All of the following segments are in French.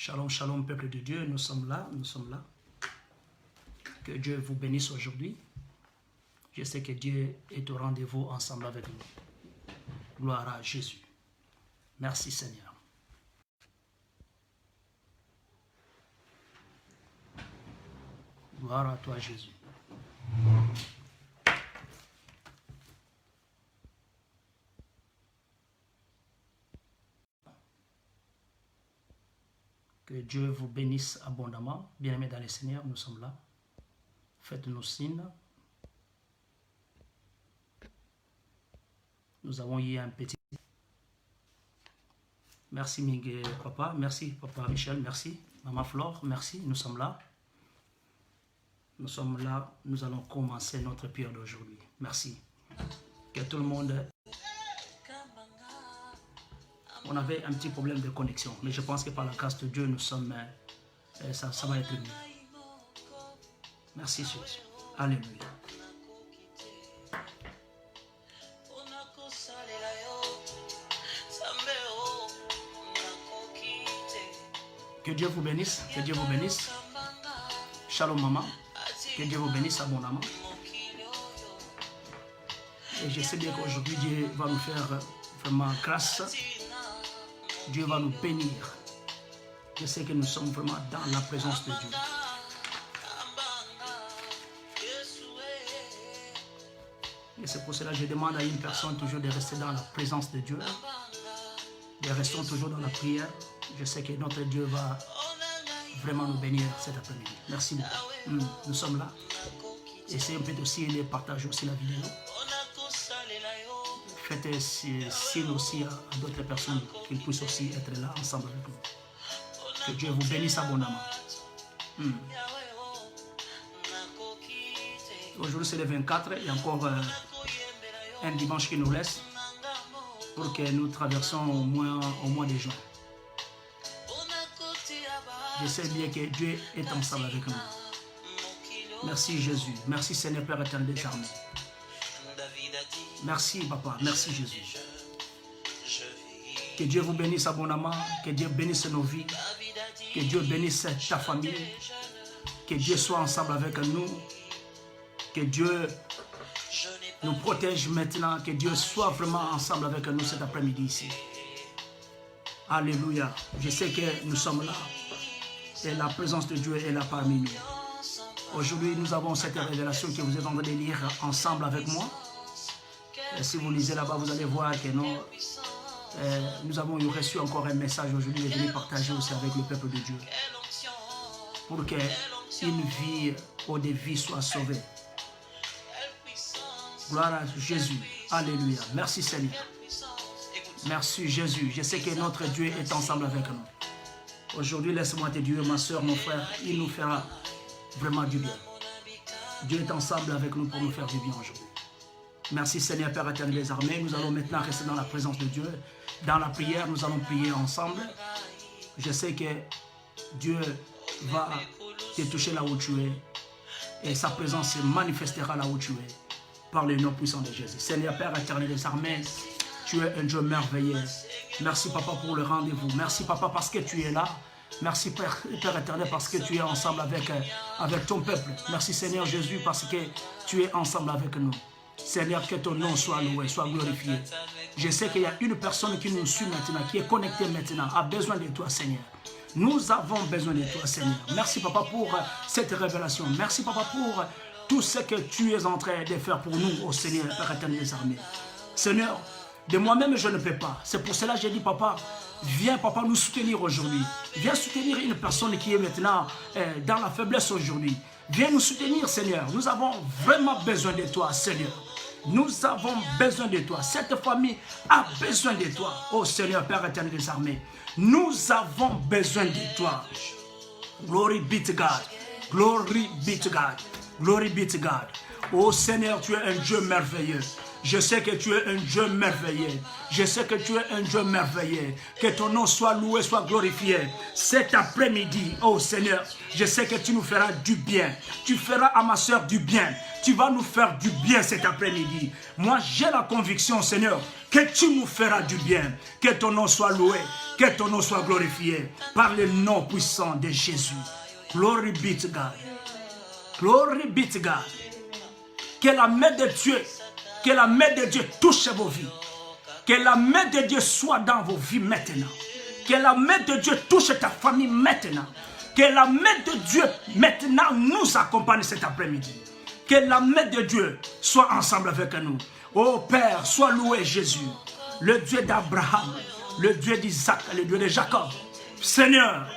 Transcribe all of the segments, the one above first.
Shalom, shalom, peuple de Dieu, nous sommes là, nous sommes là. Que Dieu vous bénisse aujourd'hui. Je sais que Dieu est au rendez-vous ensemble avec nous. Gloire à Jésus. Merci Seigneur. Gloire à toi Jésus. Que Dieu vous bénisse abondamment. Bien-aimés dans le Seigneur, nous sommes là. Faites-nous signe. Nous avons eu un petit... Merci Miguel, papa. Merci papa Michel. Merci. Maman Flore, merci. Nous sommes là. Nous sommes là. Nous allons commencer notre prière d'aujourd'hui. Merci. Que tout le monde... On avait un petit problème de connexion, mais je pense que par la grâce de Dieu, nous sommes... ça va être mieux. Merci Jésus. Alléluia. Que Dieu vous bénisse. Que Dieu vous bénisse. Shalom maman. Que Dieu vous bénisse abondamment. Et je sais bien qu'aujourd'hui, Dieu va nous faire vraiment grâce. Dieu va nous bénir. Je sais que nous sommes vraiment dans la présence de Dieu. Et c'est pour cela que je demande à une personne toujours de rester dans la présence de Dieu. De rester toujours dans la prière. Je sais que notre Dieu va vraiment nous bénir cet après-midi. Merci beaucoup. Nous sommes là. Essayez peut-être aussi de partager aussi la vidéo. Faites signe aussi à d'autres personnes qu'ils puissent aussi être là ensemble avec nous. Que Dieu vous bénisse abondamment. Aujourd'hui c'est le 24, il y a encore un dimanche qui nous laisse pour que nous traversons au mois de juin. Je sais bien que Dieu est ensemble avec nous. Merci Jésus, merci Seigneur Père éternel des armées. Merci papa, merci Jésus. Que Dieu vous bénisse abondamment, que Dieu bénisse nos vies, que Dieu bénisse ta famille, que Dieu soit ensemble avec nous, que Dieu nous protège maintenant, que Dieu soit vraiment ensemble avec nous cet après-midi ici. Alléluia. Je sais que nous sommes là et la présence de Dieu est là parmi nous. Aujourd'hui, nous avons cette révélation que vous êtes en train de lire ensemble avec moi. Et si vous lisez là-bas, vous allez voir que nous avons reçu encore un message aujourd'hui et venir partager aussi avec le peuple de Dieu. Pour qu'une vie ou des vies soient sauvées. Gloire à Jésus. Alléluia. Merci Seigneur. Merci Jésus. Je sais que notre Dieu est ensemble avec nous. Aujourd'hui, laisse-moi te dire, ma soeur, mon frère, il nous fera vraiment du bien. Dieu est ensemble avec nous pour nous faire du bien aujourd'hui. Merci Seigneur Père éternel des armées. Nous allons maintenant rester dans la présence de Dieu. Dans la prière, nous allons prier ensemble. Je sais que Dieu va te toucher là où tu es. Et sa présence se manifestera là où tu es. Par le nom puissant de Jésus. Seigneur Père éternel des armées, tu es un Dieu merveilleux. Merci Papa pour le rendez-vous. Merci Papa parce que tu es là. Merci Père éternel parce que tu es ensemble avec ton peuple. Merci Seigneur Jésus parce que tu es ensemble avec nous. Seigneur, que ton nom soit loué, soit glorifié. Je sais qu'il y a une personne qui nous suit maintenant, qui est connectée maintenant, a besoin de toi, Seigneur. Nous avons besoin de toi, Seigneur. Merci, Papa, pour cette révélation. Merci, Papa, pour tout ce que tu es en train de faire pour nous, au Seigneur, Père éternel des armées. Seigneur, de moi-même, je ne peux pas. C'est pour cela que j'ai dit, Papa, viens, Papa, nous soutenir aujourd'hui. Viens soutenir une personne qui est maintenant dans la faiblesse aujourd'hui. Viens nous soutenir, Seigneur. Nous avons vraiment besoin de toi, Seigneur. Nous avons besoin de toi. Cette famille a besoin de toi. Oh Seigneur, Père éternel des armées. Nous avons besoin de toi. Glory be to God. Glory be to God. Glory be to God. Oh Seigneur, tu es un Dieu merveilleux. Je sais que tu es un Dieu merveilleux. Je sais que tu es un Dieu merveilleux. Que ton nom soit loué, soit glorifié. Cet après-midi, oh Seigneur, je sais que tu nous feras du bien. Tu feras à ma soeur du bien. Tu vas nous faire du bien cet après-midi. Moi, j'ai la conviction, Seigneur, que tu nous feras du bien. Que ton nom soit loué. Que ton nom soit glorifié par le nom puissant de Jésus. Glory be to God. Glory be to God. Que la main de Dieu touche vos vies. Que la main de Dieu soit dans vos vies maintenant. Que la main de Dieu touche ta famille maintenant. Que la main de Dieu maintenant nous accompagne cet après-midi. Que la main de Dieu soit ensemble avec nous. Oh Père, sois loué Jésus, le Dieu d'Abraham, le Dieu d'Isaac, le Dieu de Jacob. Seigneur,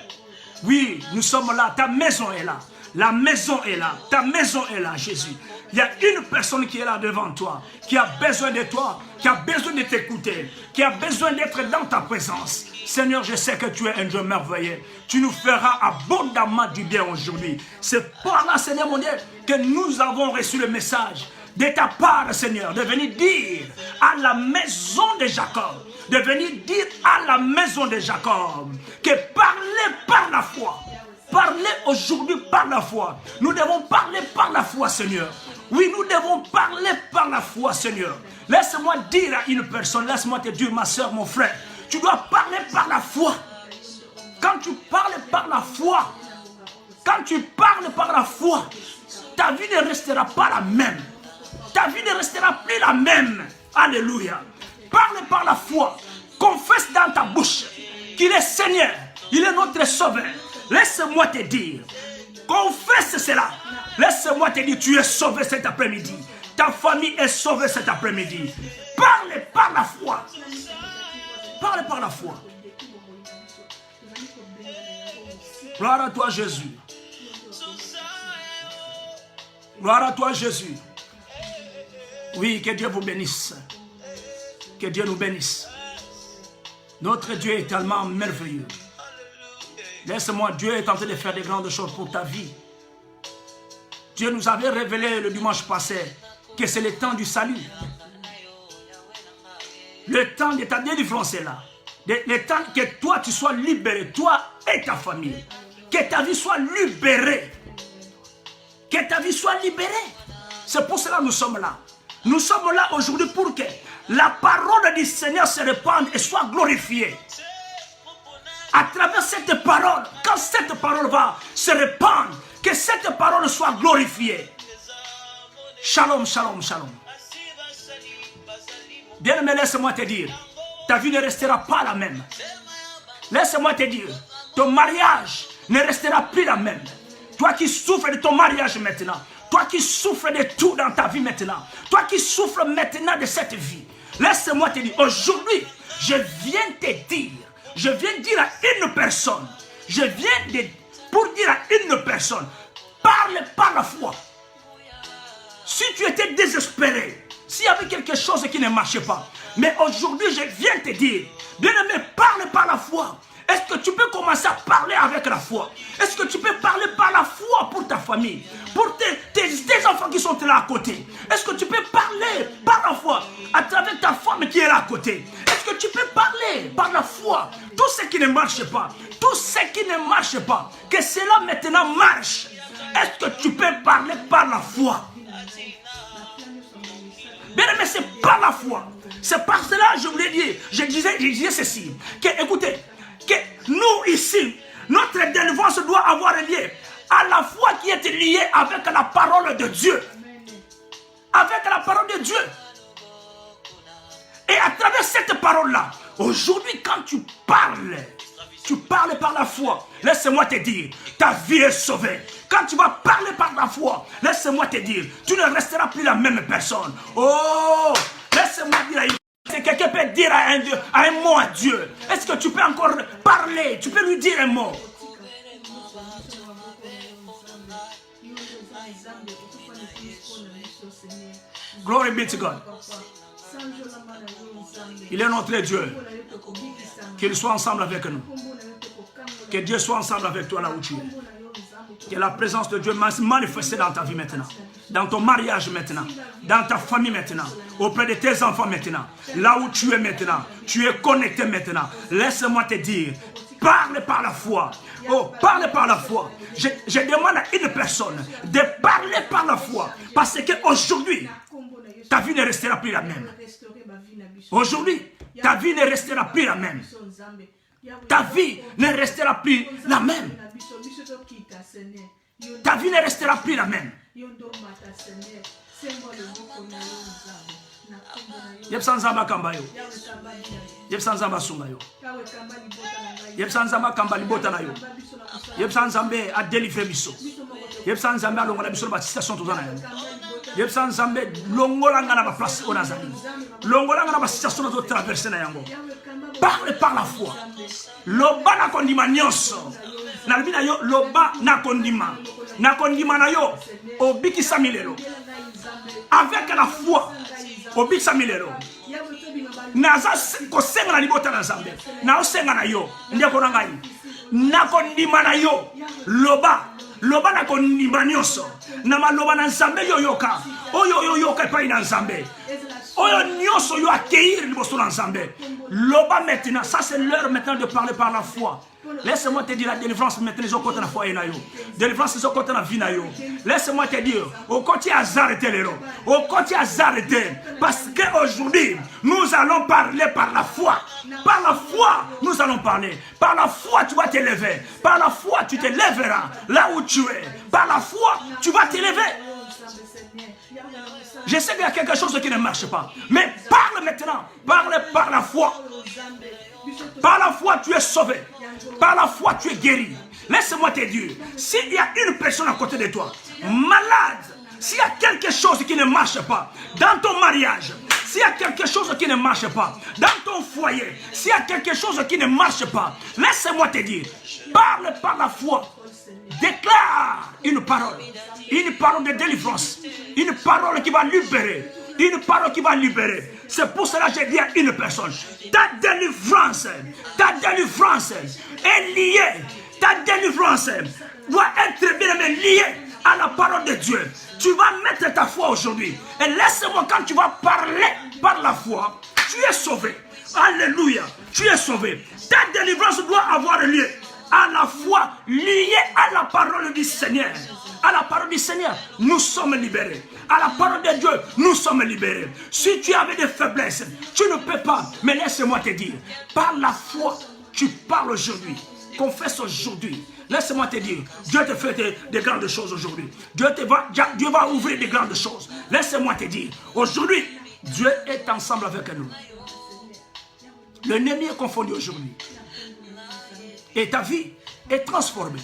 oui, nous sommes là, ta maison est là. La maison est là, ta maison est là, Jésus. Il y a une personne qui est là devant toi, qui a besoin de toi, qui a besoin de t'écouter, qui a besoin d'être dans ta présence. Seigneur, je sais que tu es un Dieu merveilleux. Tu nous feras abondamment du bien aujourd'hui. C'est par là, Seigneur mon Dieu, que nous avons reçu le message de ta part, Seigneur, de venir dire à la maison de Jacob, de venir dire à la maison de Jacob, que parler par la foi. Parler aujourd'hui par la foi. Nous devons parler par la foi, Seigneur. Oui, nous devons parler par la foi, Seigneur. Laisse-moi dire à une personne, laisse-moi te dire, ma soeur, mon frère, tu dois parler par la foi. Quand tu parles par la foi, ta vie ne restera pas la même. Ta vie ne restera plus la même. Alléluia. Parle par la foi. Confesse dans ta bouche qu'il est Seigneur. Il est notre Sauveur. Laisse-moi te dire. Confesse cela. Laisse-moi te dire, tu es sauvé cet après-midi. Ta famille est sauvée cet après-midi. Parle par la foi. Parle par la foi. Gloire à toi, Jésus. Gloire à toi, Jésus. Oui, que Dieu vous bénisse. Que Dieu nous bénisse. Notre Dieu est tellement merveilleux. Laisse-moi, Dieu est en train de faire de grandes choses pour ta vie. Dieu nous avait révélé le dimanche passé que c'est le temps du salut. Le temps de ta délivrance est là. Le temps que toi tu sois libéré, toi et ta famille. Que ta vie soit libérée. Que ta vie soit libérée. C'est pour cela que nous sommes là. Nous sommes là aujourd'hui pour que la parole du Seigneur se répande et soit glorifiée. À travers cette parole, quand cette parole va se répandre, que cette parole soit glorifiée. Shalom, shalom, shalom. Bien-aimé, laisse-moi te dire, ta vie ne restera pas la même. Laisse-moi te dire, ton mariage ne restera plus la même. Toi qui souffres de ton mariage maintenant, toi qui souffres de tout dans ta vie maintenant, toi qui souffres maintenant de cette vie, laisse-moi te dire, aujourd'hui, je viens dire à une personne, pour dire à une personne, parle par la foi. Si tu étais désespéré, s'il y avait quelque chose qui ne marchait pas, mais aujourd'hui je viens te dire, bien-aimé, parle par la foi. Est-ce que tu peux commencer à parler avec la foi? Est-ce que tu peux parler par la foi pour ta famille, pour tes enfants qui sont là à côté? Est-ce que tu peux parler par la foi à travers ta femme qui est là à côté? Est-ce que tu peux parler par la foi tout ce qui ne marche pas, que cela maintenant marche? Est-ce que tu peux parler par la foi? Bien aimé, c'est par la foi. C'est par cela que je voulais dire, je disais ceci, que écoutez, que nous ici, notre délivrance doit avoir lié à la foi qui est liée avec la parole de Dieu. Avec la parole de Dieu. Et à travers cette parole-là, aujourd'hui quand tu parles par la foi. Laisse-moi te dire, ta vie est sauvée. Quand tu vas parler par la foi, laisse-moi te dire, tu ne resteras plus la même personne. Oh, laisse-moi dire à une... Si quelqu'un peut dire à un mot à Dieu, est-ce que tu peux encore parler? Tu peux lui dire un mot. Glory be to God. Il est notre Dieu. Qu'il soit ensemble avec nous. Que Dieu soit ensemble avec toi là où tu es. Que la présence de Dieu manifeste dans ta vie maintenant. Dans ton mariage maintenant. Dans ta famille maintenant. Auprès de tes enfants maintenant. Là où tu es maintenant. Tu es connecté maintenant. Laisse-moi te dire. Parle par la foi. Oh, parle par la foi. Je demande à une personne de parler par la foi. Parce qu'aujourd'hui, ta vie ne restera plus la même. Aujourd'hui, ta vie ne restera plus la même. Ta vie ne restera plus la même. Ta vie ne restera plus la même. Yepsanzamba kambayo. Yepsanzamba sungayo. Yepsanzamba kambali bota na yo. Yepsanzambe a délivré biso. Yepsanzambe a longola biso ba station tozana yo. Yepsanzambe longola ngana ba place onazali. Longola ngana ba station to traverser na yango. Parle par la foi. Loba na kondima nyonso. Na bina yo loba na kondima. Na kondima na yo obiki samilelo. Avec la foi obiki samilelo. Naza kosenga na libota na Nzambe. Na osenga na yo ndeko na ngai. Na kondima na yo loba na kondima nyonso. Na maloba na Nzambe yo yoka. Oyo yoka pa ina Nzambe. Oyo nyonso yo accueillir liboso na Nzambe. Loba maintenant, ça c'est l'heure maintenant de parler par la foi. Laisse-moi te dire la délivrance maintenant ils ont côté la foi et na yo. Délivrance ils ont côté la vie na yo. Laisse-moi te dire au côté azarete les ro. Au côté azarete parce que aujourd'hui nous allons parler par la foi. Par la foi nous allons parler. Par la foi tu vas te lever. Par la foi tu te lèveras là où tu es. Par la foi tu vas te lever. Je sais qu'il y a quelque chose qui ne marche pas. Mais parle maintenant. Parle par la foi. Par la foi, tu es sauvé. Par la foi, tu es guéri. Laisse-moi te dire, s'il y a une personne à côté de toi, malade, s'il y a quelque chose qui ne marche pas dans ton mariage, s'il y a quelque chose qui ne marche pas dans ton foyer, s'il y a quelque chose qui ne marche pas, laisse-moi te dire, parle par la foi. Déclare une parole de délivrance, une parole qui va libérer, une parole qui va libérer. C'est pour cela que j'ai dit à une personne, ta délivrance est liée, ta délivrance doit être bien liée à la parole de Dieu. Tu vas mettre ta foi aujourd'hui. Et laisse-moi, quand tu vas parler par la foi, tu es sauvé. Alléluia, tu es sauvé. Ta délivrance doit avoir lieu à la foi liée à la parole du Seigneur. À la parole du Seigneur, nous sommes libérés. À la parole de Dieu, nous sommes libérés. Si tu avais des faiblesses, tu ne peux pas. Mais laisse-moi te dire, par la foi, tu parles aujourd'hui. Confesse aujourd'hui. Laisse-moi te dire, Dieu te fait des grandes choses aujourd'hui. Dieu va ouvrir des grandes choses. Laisse-moi te dire, aujourd'hui, Dieu est ensemble avec nous. L'ennemi est confondu aujourd'hui. Et ta vie est transformée.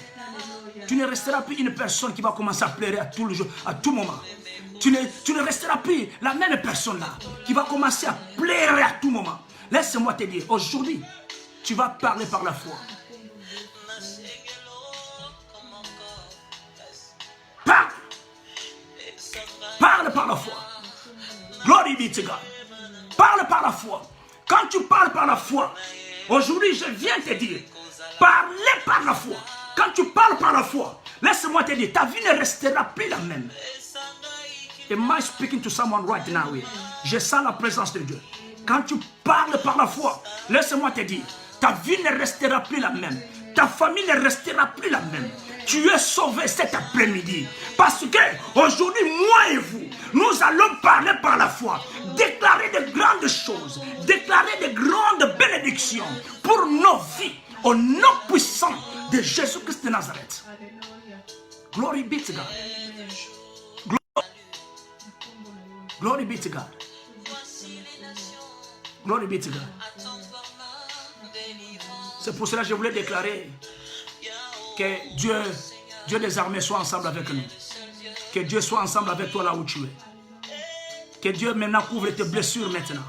Tu ne resteras plus une personne qui va commencer à pleurer à tout moment. Tu ne resteras plus la même personne là qui va commencer à pleurer à tout moment. Laisse-moi te dire, aujourd'hui, tu vas parler par la foi. Parle par la foi. Glory be to God. Parle par la foi. Quand tu parles par la foi, aujourd'hui, je viens te dire, parlez par la foi. Quand tu parles par la foi, laisse-moi te dire, ta vie ne restera plus la même. Am I speaking to someone right now? Je sens la présence de Dieu. Quand tu parles par la foi, laisse-moi te dire, ta vie ne restera plus la même. Ta famille ne restera plus la même. Tu es sauvé cet après-midi. Parce que aujourd'hui, moi et vous, nous allons parler par la foi. Déclarer de grandes choses. Déclarer de grandes bénédictions pour nos vies. Au nom puissant de Jésus-Christ de Nazareth. Glory be to God. Glory be to God. Glory be to God. C'est pour cela que je voulais déclarer que Dieu des armées soit ensemble avec nous. Que Dieu soit ensemble avec toi là où tu es. Que Dieu maintenant couvre tes blessures maintenant.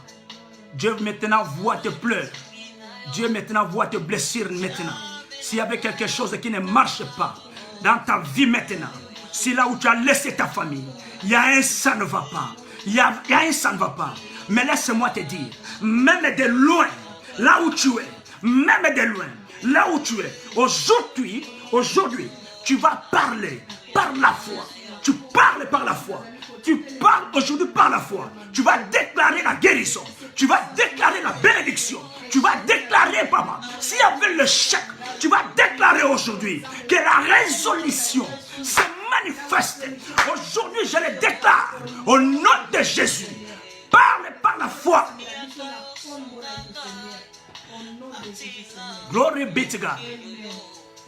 Dieu maintenant voit tes pleurs. Dieu maintenant voit tes blessures maintenant. S'il y avait quelque chose qui ne marche pas dans ta vie maintenant, si là où tu as laissé ta famille, il y a un ça ne va pas. Il y a un ça ne va pas. Mais laisse-moi te dire, même de loin, là où tu es, même de loin, là où tu es, aujourd'hui, tu vas parler par la foi. Tu parles par la foi. Tu parles aujourd'hui par la foi. Tu vas déclarer la guérison. Tu vas déclarer la bénédiction. Tu vas déclarer, papa, s'il y avait le chèque, tu vas déclarer aujourd'hui que la résolution se manifeste. Aujourd'hui, je le déclare au nom de Jésus. Parle par la foi. Glory be to God.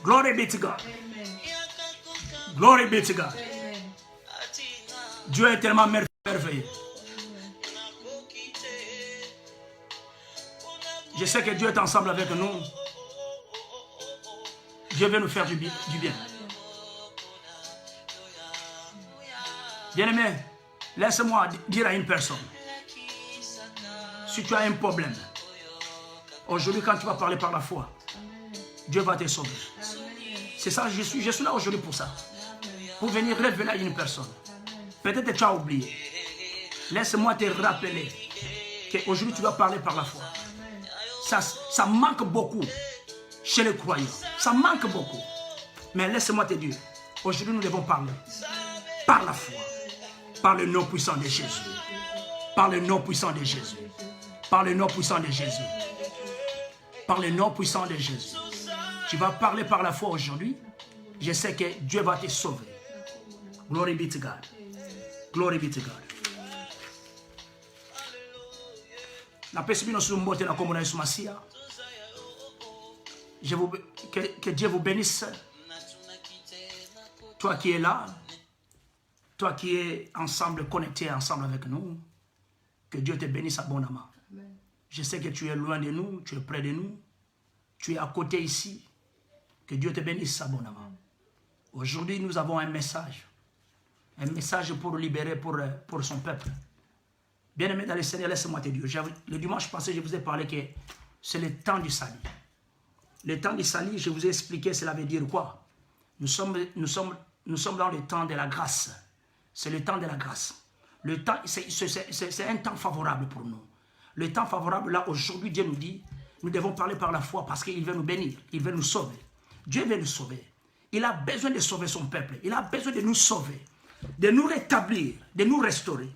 Glory be to God. Glory be to God. Dieu est tellement merveilleux. Je sais que Dieu est ensemble avec nous. Dieu veut nous faire du bien. Bien-aimé, laisse-moi dire à une personne, si tu as un problème, aujourd'hui quand tu vas parler par la foi, Dieu va te sauver. C'est ça, je suis là aujourd'hui pour ça. Pour venir révéler à une personne. Peut-être que tu as oublié. Laisse-moi te rappeler qu'aujourd'hui tu vas parler par la foi. Ça manque beaucoup chez les croyants. Ça manque beaucoup. Mais laisse-moi te dire, aujourd'hui nous devons parler par la foi. Par le nom puissant de Jésus. Par le nom puissant de Jésus. Par le nom puissant de Jésus. Par le nom puissant de Jésus. Tu vas parler par la foi aujourd'hui. Je sais que Dieu va te sauver. Glory be to God. Glory be to God. Que Dieu vous bénisse. Toi qui es là. Toi qui es ensemble, connecté ensemble avec nous, que Dieu te bénisse abondamment. Amen. Je sais que tu es loin de nous, tu es près de nous, tu es à côté ici. Que Dieu te bénisse abondamment. Aujourd'hui, nous avons un message pour libérer pour son peuple. Bien-aimé dans le Seigneur, laisse-moi te dire. Le dimanche passé, je vous ai parlé que c'est le temps du salut. Le temps du salut, je vous ai expliqué, cela veut dire quoi? Nous sommes dans le temps de la grâce. C'est le temps de la grâce. Le temps, c'est un temps favorable pour nous. Le temps favorable, là, aujourd'hui, Dieu nous dit, nous devons parler par la foi parce qu'il veut nous bénir, il veut nous sauver. Dieu veut nous sauver. Il a besoin de sauver son peuple. Il a besoin de nous sauver, de nous rétablir, de nous restaurer.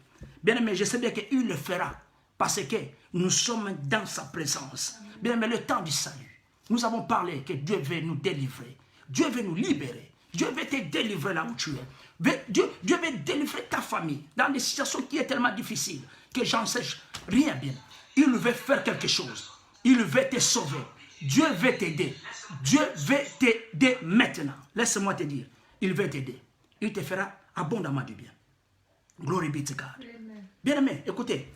Bien aimé, je sais bien qu'il le fera parce que nous sommes dans sa présence. Bien aimé, le temps du salut. Nous avons parlé que Dieu veut nous délivrer. Dieu veut nous libérer. Dieu veut te délivrer là où tu es. Dieu veut délivrer ta famille dans des situations qui sont tellement difficiles que j'en sais rien bien. Il veut faire quelque chose. Il veut te sauver. Dieu veut t'aider. Dieu veut t'aider maintenant. Laisse-moi te dire. Il veut t'aider. Il te fera abondamment du bien. Glory be to God. Bien aimé, écoutez.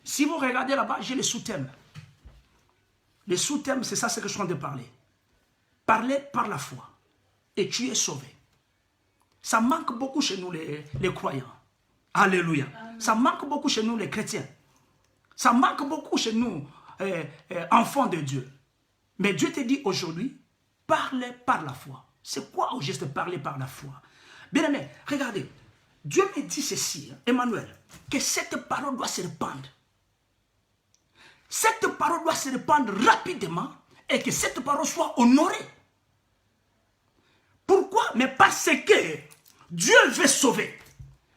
Si vous regardez là-bas, j'ai le sous-thème. Le sous-thème, c'est ça ce que je suis en train de parler. Parler par la foi. Et tu es sauvé. Ça manque beaucoup chez nous les croyants. Alléluia. Amen. Ça manque beaucoup chez nous les chrétiens. Ça manque beaucoup chez nous enfants de Dieu. Mais Dieu te dit aujourd'hui, parlez par la foi. C'est quoi au juste parler par la foi? Bien aimé, regardez. Dieu me dit ceci, Emmanuel, que cette parole doit se répandre. Cette parole doit se répandre rapidement et que cette parole soit honorée. Pourquoi? Mais parce que Dieu veut sauver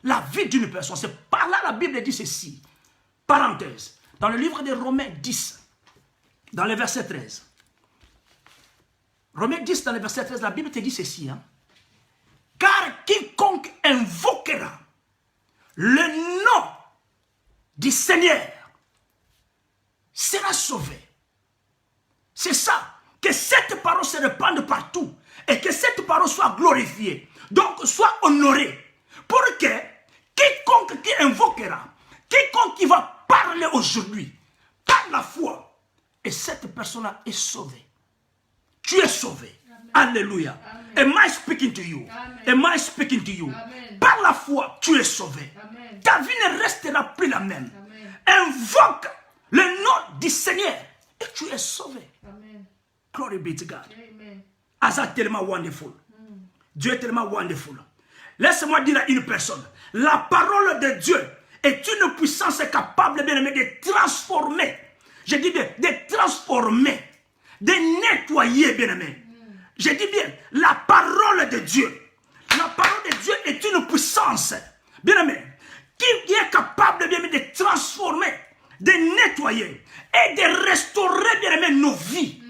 la vie d'une personne. C'est par là la Bible dit ceci. Parenthèse. Dans le livre de Romains 10, dans le verset 13. Romains 10, dans le verset 13, la Bible te dit ceci. Hein? Car quiconque invoquera le nom du Seigneur sera sauvé. C'est ça. Que cette parole se répande partout. Et que cette parole soit glorifiée. Donc, soit honorée. Pour que quiconque qui invoquera, quiconque qui va parler aujourd'hui, par la foi, et cette personne-là est sauvée. Tu es sauvé. Amen. Alléluia. Amen. Am I speaking to you? Amen. Am I speaking to you? Amen. Par la foi, tu es sauvé. Amen. Ta vie ne restera plus la même. Amen. Invoque le nom du Seigneur et tu es sauvé. Amen. Glory be to God. Amen. Asa tellement wonderful. Dieu est tellement wonderful. Laisse-moi dire à une personne, la parole de Dieu est une puissance capable bien aimé de transformer. Je dis bien, de transformer, de nettoyer bien aimé. Je dis bien, la parole de Dieu. La parole de Dieu est une puissance, bien aimé, qui est capable bien aimé de transformer, de nettoyer et de restaurer bien aimé nos vies.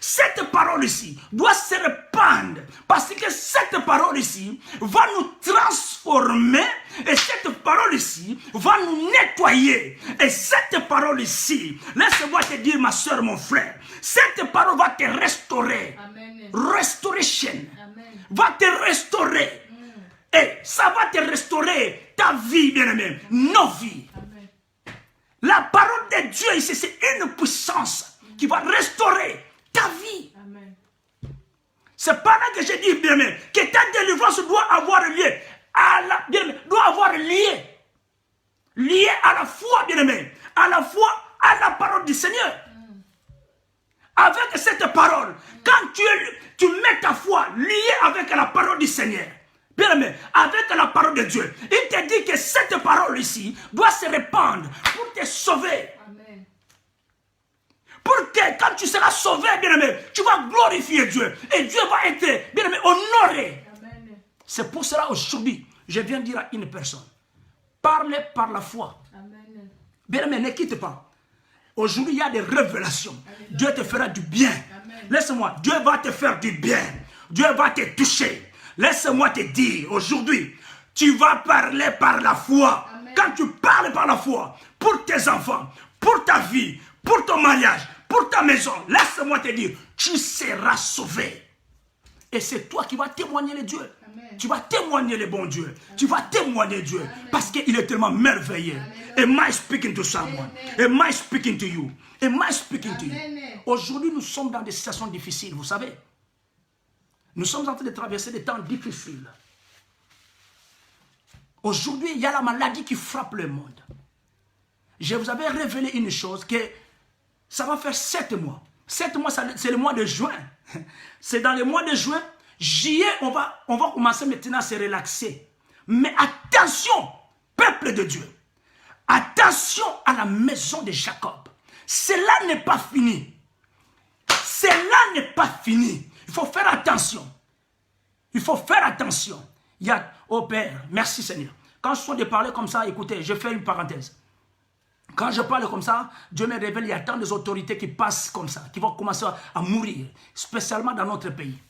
cette parole ici doit se répandre. Parce que cette parole ici va nous transformer. Et cette parole ici va nous nettoyer. Et cette parole ici, laisse-moi te dire, ma soeur, mon frère, cette parole va te restaurer. Amen. Restoration. Amen. Va te restaurer. Et ça va te restaurer ta vie, bien-aimé, nos vies. Amen. La parole de Dieu ici, c'est une puissance qui va restaurer ta vie. C'est pas là que je dis, bien-aimé, que ta délivrance doit avoir lieu à la, bien-aimé, doit avoir lié à la foi, bien-aimé, à la foi, à la parole du Seigneur. Avec cette parole, quand tu mets ta foi liée avec la parole du Seigneur, bien-aimé, avec la parole de Dieu, il te dit que cette parole ici doit se répandre pour te sauver. Amen. Pour que quand tu seras sauvé, bien-aimé, tu vas glorifier Dieu. Et Dieu va être, bien-aimé, honoré. C'est pour cela aujourd'hui, je viens dire à une personne, parlez par la foi. Bien-aimé, ne quitte pas. Aujourd'hui, il y a des révélations. Amen. Dieu te fera du bien. Laisse-moi, Dieu va te faire du bien. Dieu va te toucher. Laisse-moi te dire, aujourd'hui, tu vas parler par la foi. Amen. Quand tu parles par la foi, pour tes enfants, pour ta vie, pour ton mariage, pour ta maison, laisse-moi te dire, tu seras sauvé. Et c'est toi qui vas témoigner le Dieu. Amen. Tu vas témoigner le bon Dieu. Amen. Tu vas témoigner Dieu. Amen. Parce qu'il est tellement merveilleux. Am I speaking to someone? Am I speaking to you? Am I speaking to you? Aujourd'hui, nous sommes dans des situations difficiles, vous savez. Nous sommes en train de traverser des temps difficiles. Aujourd'hui, il y a la maladie qui frappe le monde. Je vous avais révélé une chose, que ça va faire 7 mois. 7 mois, c'est le mois de juin. C'est dans le mois de juin, juillet, on va commencer maintenant à se relaxer. Mais attention, peuple de Dieu. Attention à la maison de Jacob. Cela n'est pas fini. Cela n'est pas fini. Il faut faire attention. Il faut faire attention. Il y a, oh Père, merci Seigneur. Quand je suis de parler comme ça, écoutez, je fais une parenthèse. Quand je parle comme ça, Dieu me révèle, il y a tant d'autorités qui passent comme ça, qui vont commencer à mourir, spécialement dans notre pays.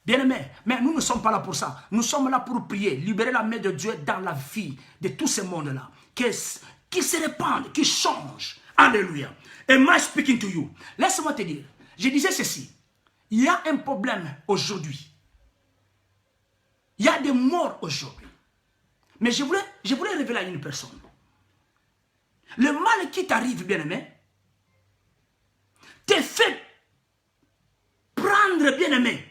Bien-aimés, mais nous ne sommes pas là pour ça. Nous sommes là pour prier, libérer la main de Dieu dans la vie de tout ce monde-là. Qui se répandent, qui changent. Alléluia. Am I speaking to you? Laisse-moi te dire, je disais ceci. Il y a un problème aujourd'hui. Il y a des morts aujourd'hui. Mais je voulais révéler à une personne. Le mal qui t'arrive, bien-aimé, te fait prendre, bien-aimé.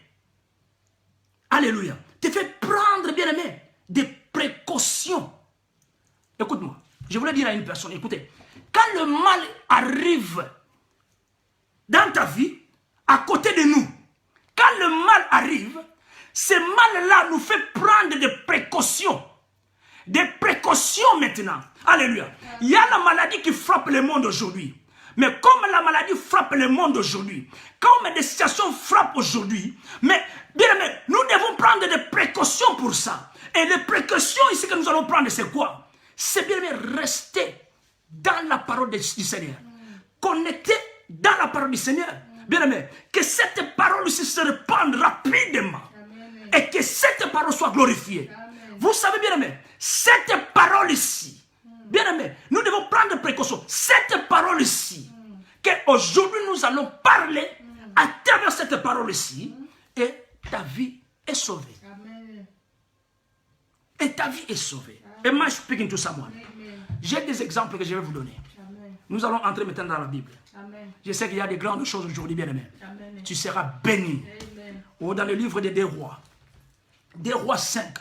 Alléluia. Te fait prendre, bien-aimé, des précautions. Écoute-moi. Je voulais dire à une personne, écoutez, quand le mal arrive dans ta vie, à côté de nous, quand le mal arrive, ce mal-là nous fait prendre des précautions. Des précautions maintenant. Alléluia. Il y a la maladie qui frappe le monde aujourd'hui. Mais comme la maladie frappe le monde aujourd'hui, comme des situations frappent aujourd'hui, mais bien aimé, nous devons prendre des précautions pour ça. Et les précautions ici que nous allons prendre, c'est quoi? C'est bien aimé, rester dans la parole du Seigneur. Connecté dans la parole du Seigneur. Bien aimé, que cette parole ici se répande rapidement. Amen. Et que cette parole soit glorifiée. Amen. Vous savez bien aimé, cette parole ici, bien aimé, nous devons prendre précaution. Cette parole ici, qu'aujourd'hui nous allons parler à travers cette parole ici, et ta vie est sauvée. Amen. Et ta vie est sauvée. Am I speaking to someone? J'ai des exemples que je vais vous donner. Amen. Nous allons entrer maintenant dans la Bible. Amen. Je sais qu'il y a des grandes choses aujourd'hui, bien aimé. Tu seras béni. Ou dans le livre des Rois. Des Rois 5.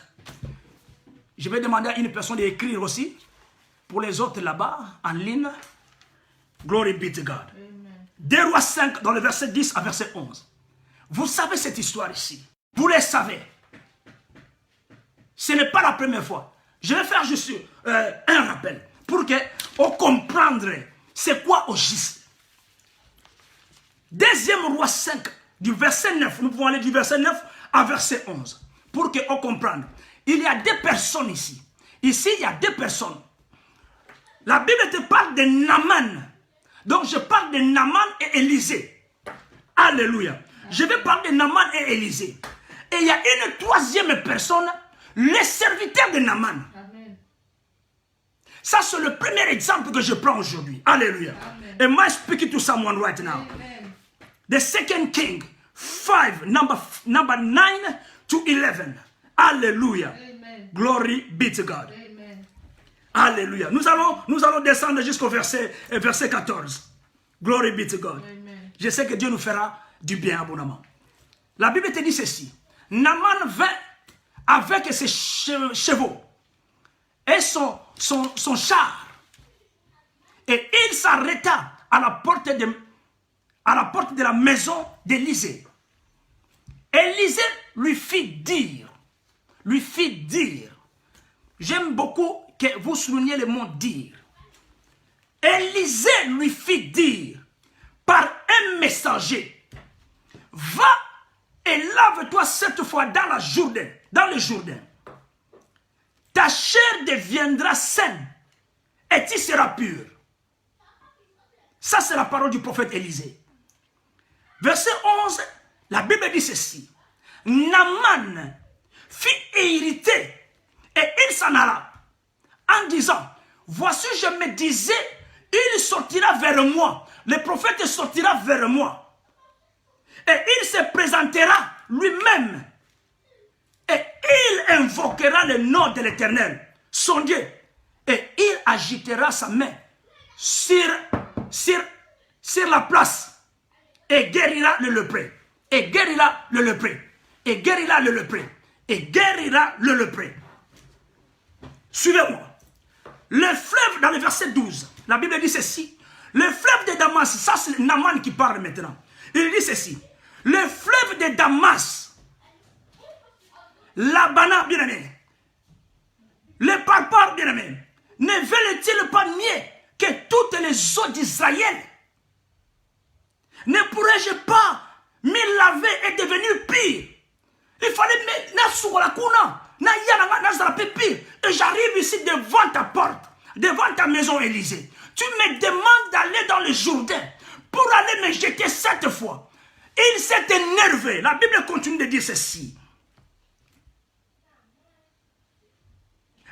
Je vais demander à une personne d'écrire aussi. Pour les autres là-bas, en ligne. Glory be to God. Amen. Des Rois 5, dans le verset 10 à verset 11. Vous savez cette histoire ici. Vous le savez. Ce n'est pas la première fois. Je vais faire juste un rappel. Pour qu'on comprenne c'est quoi au juste. Deuxième Roi 5, du verset 9. Nous pouvons aller du verset 9 à verset 11. Pour qu'on comprenne. Il y a deux personnes ici. Ici, il y a deux personnes. La Bible te parle de Naaman. Donc, je parle de Naaman et Élisée. Alléluia. Je vais parler de Naaman et Élisée. Et il y a une troisième personne, les serviteurs de Naaman. Amen. Ça, c'est le premier exemple que je prends aujourd'hui. Alléluia. Amen. Am I speaking to someone right now? Amen. The second king, 5, number 9 to 11. Alléluia. Amen. Glory be to God. Amen. Alléluia. Nous allons descendre jusqu'au verset 14. Glory be to God. Amen. Je sais que Dieu nous fera du bien abondamment. La Bible te dit ceci. Naaman vint avec ses chevaux et son char. Et il s'arrêta à la porte de la maison d'Élisée. Élisée lui fit dire, j'aime beaucoup que vous souligniez le mot dire. Élisée lui fit dire par un messager, va et lave-toi cette fois dans le Jourdain. Ta chair deviendra saine et tu seras pur. Ça, c'est la parole du prophète Élisée. Verset 11, la Bible dit ceci. Naaman fut irrité et il s'en alla en disant, voici je me disais, il sortira vers moi. Le prophète sortira vers moi. Et il se présentera lui-même. Et il invoquera le nom de l'Éternel, son Dieu. Et il agitera sa main sur la place. Et guérira le lépreux. Et guérira le lépreux. Et guérira le lépreux. Et guérira le lépreux. Suivez-moi. Le fleuve, dans le verset 12, la Bible dit ceci. Le fleuve de Damas, ça c'est Naaman qui parle maintenant. Il dit ceci. Le fleuve de Damas, l'Abana, bien aimé, le Parpar, bien aimé, ne valent-ils pas mieux que toutes les eaux d'Israël? Ne pourrais-je pas me laver et devenir pire? Il fallait mettre sur la kuna, et j'arrive ici devant ta porte, devant ta maison Élisée. Tu me demandes d'aller dans le Jourdain pour aller me jeter 7 fois. Il s'est énervé. La Bible continue de dire ceci.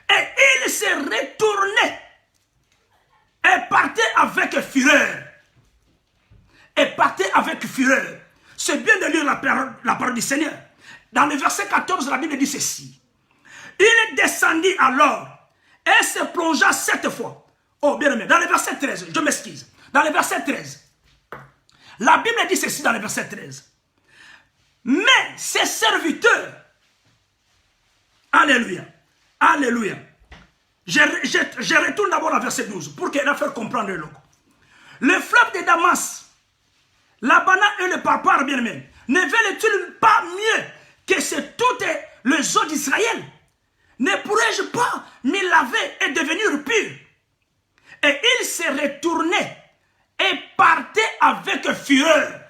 Et il s'est retourné et partait avec fureur. Et partait avec fureur. C'est bien de lire la parole du Seigneur. Dans le verset 14, la Bible dit ceci. Il descendit alors et se plongea 7 fois. Oh, bien aimé, dans le verset 13, je m'excuse. Dans le verset 13, la Bible dit ceci dans le verset 13. Mais ses serviteurs, alléluia, alléluia. Je retourne d'abord au verset 12 pour qu'elle a fait comprendre le logo. Le fleuve de Damas, l'Abana et le Parpar, bien aimé, ne veulent-ils pas mieux que c'est toutes les eaux d'Israël? Ne pourrais-je pas me laver et devenir pur? Et il se retournait et partait avec fureur.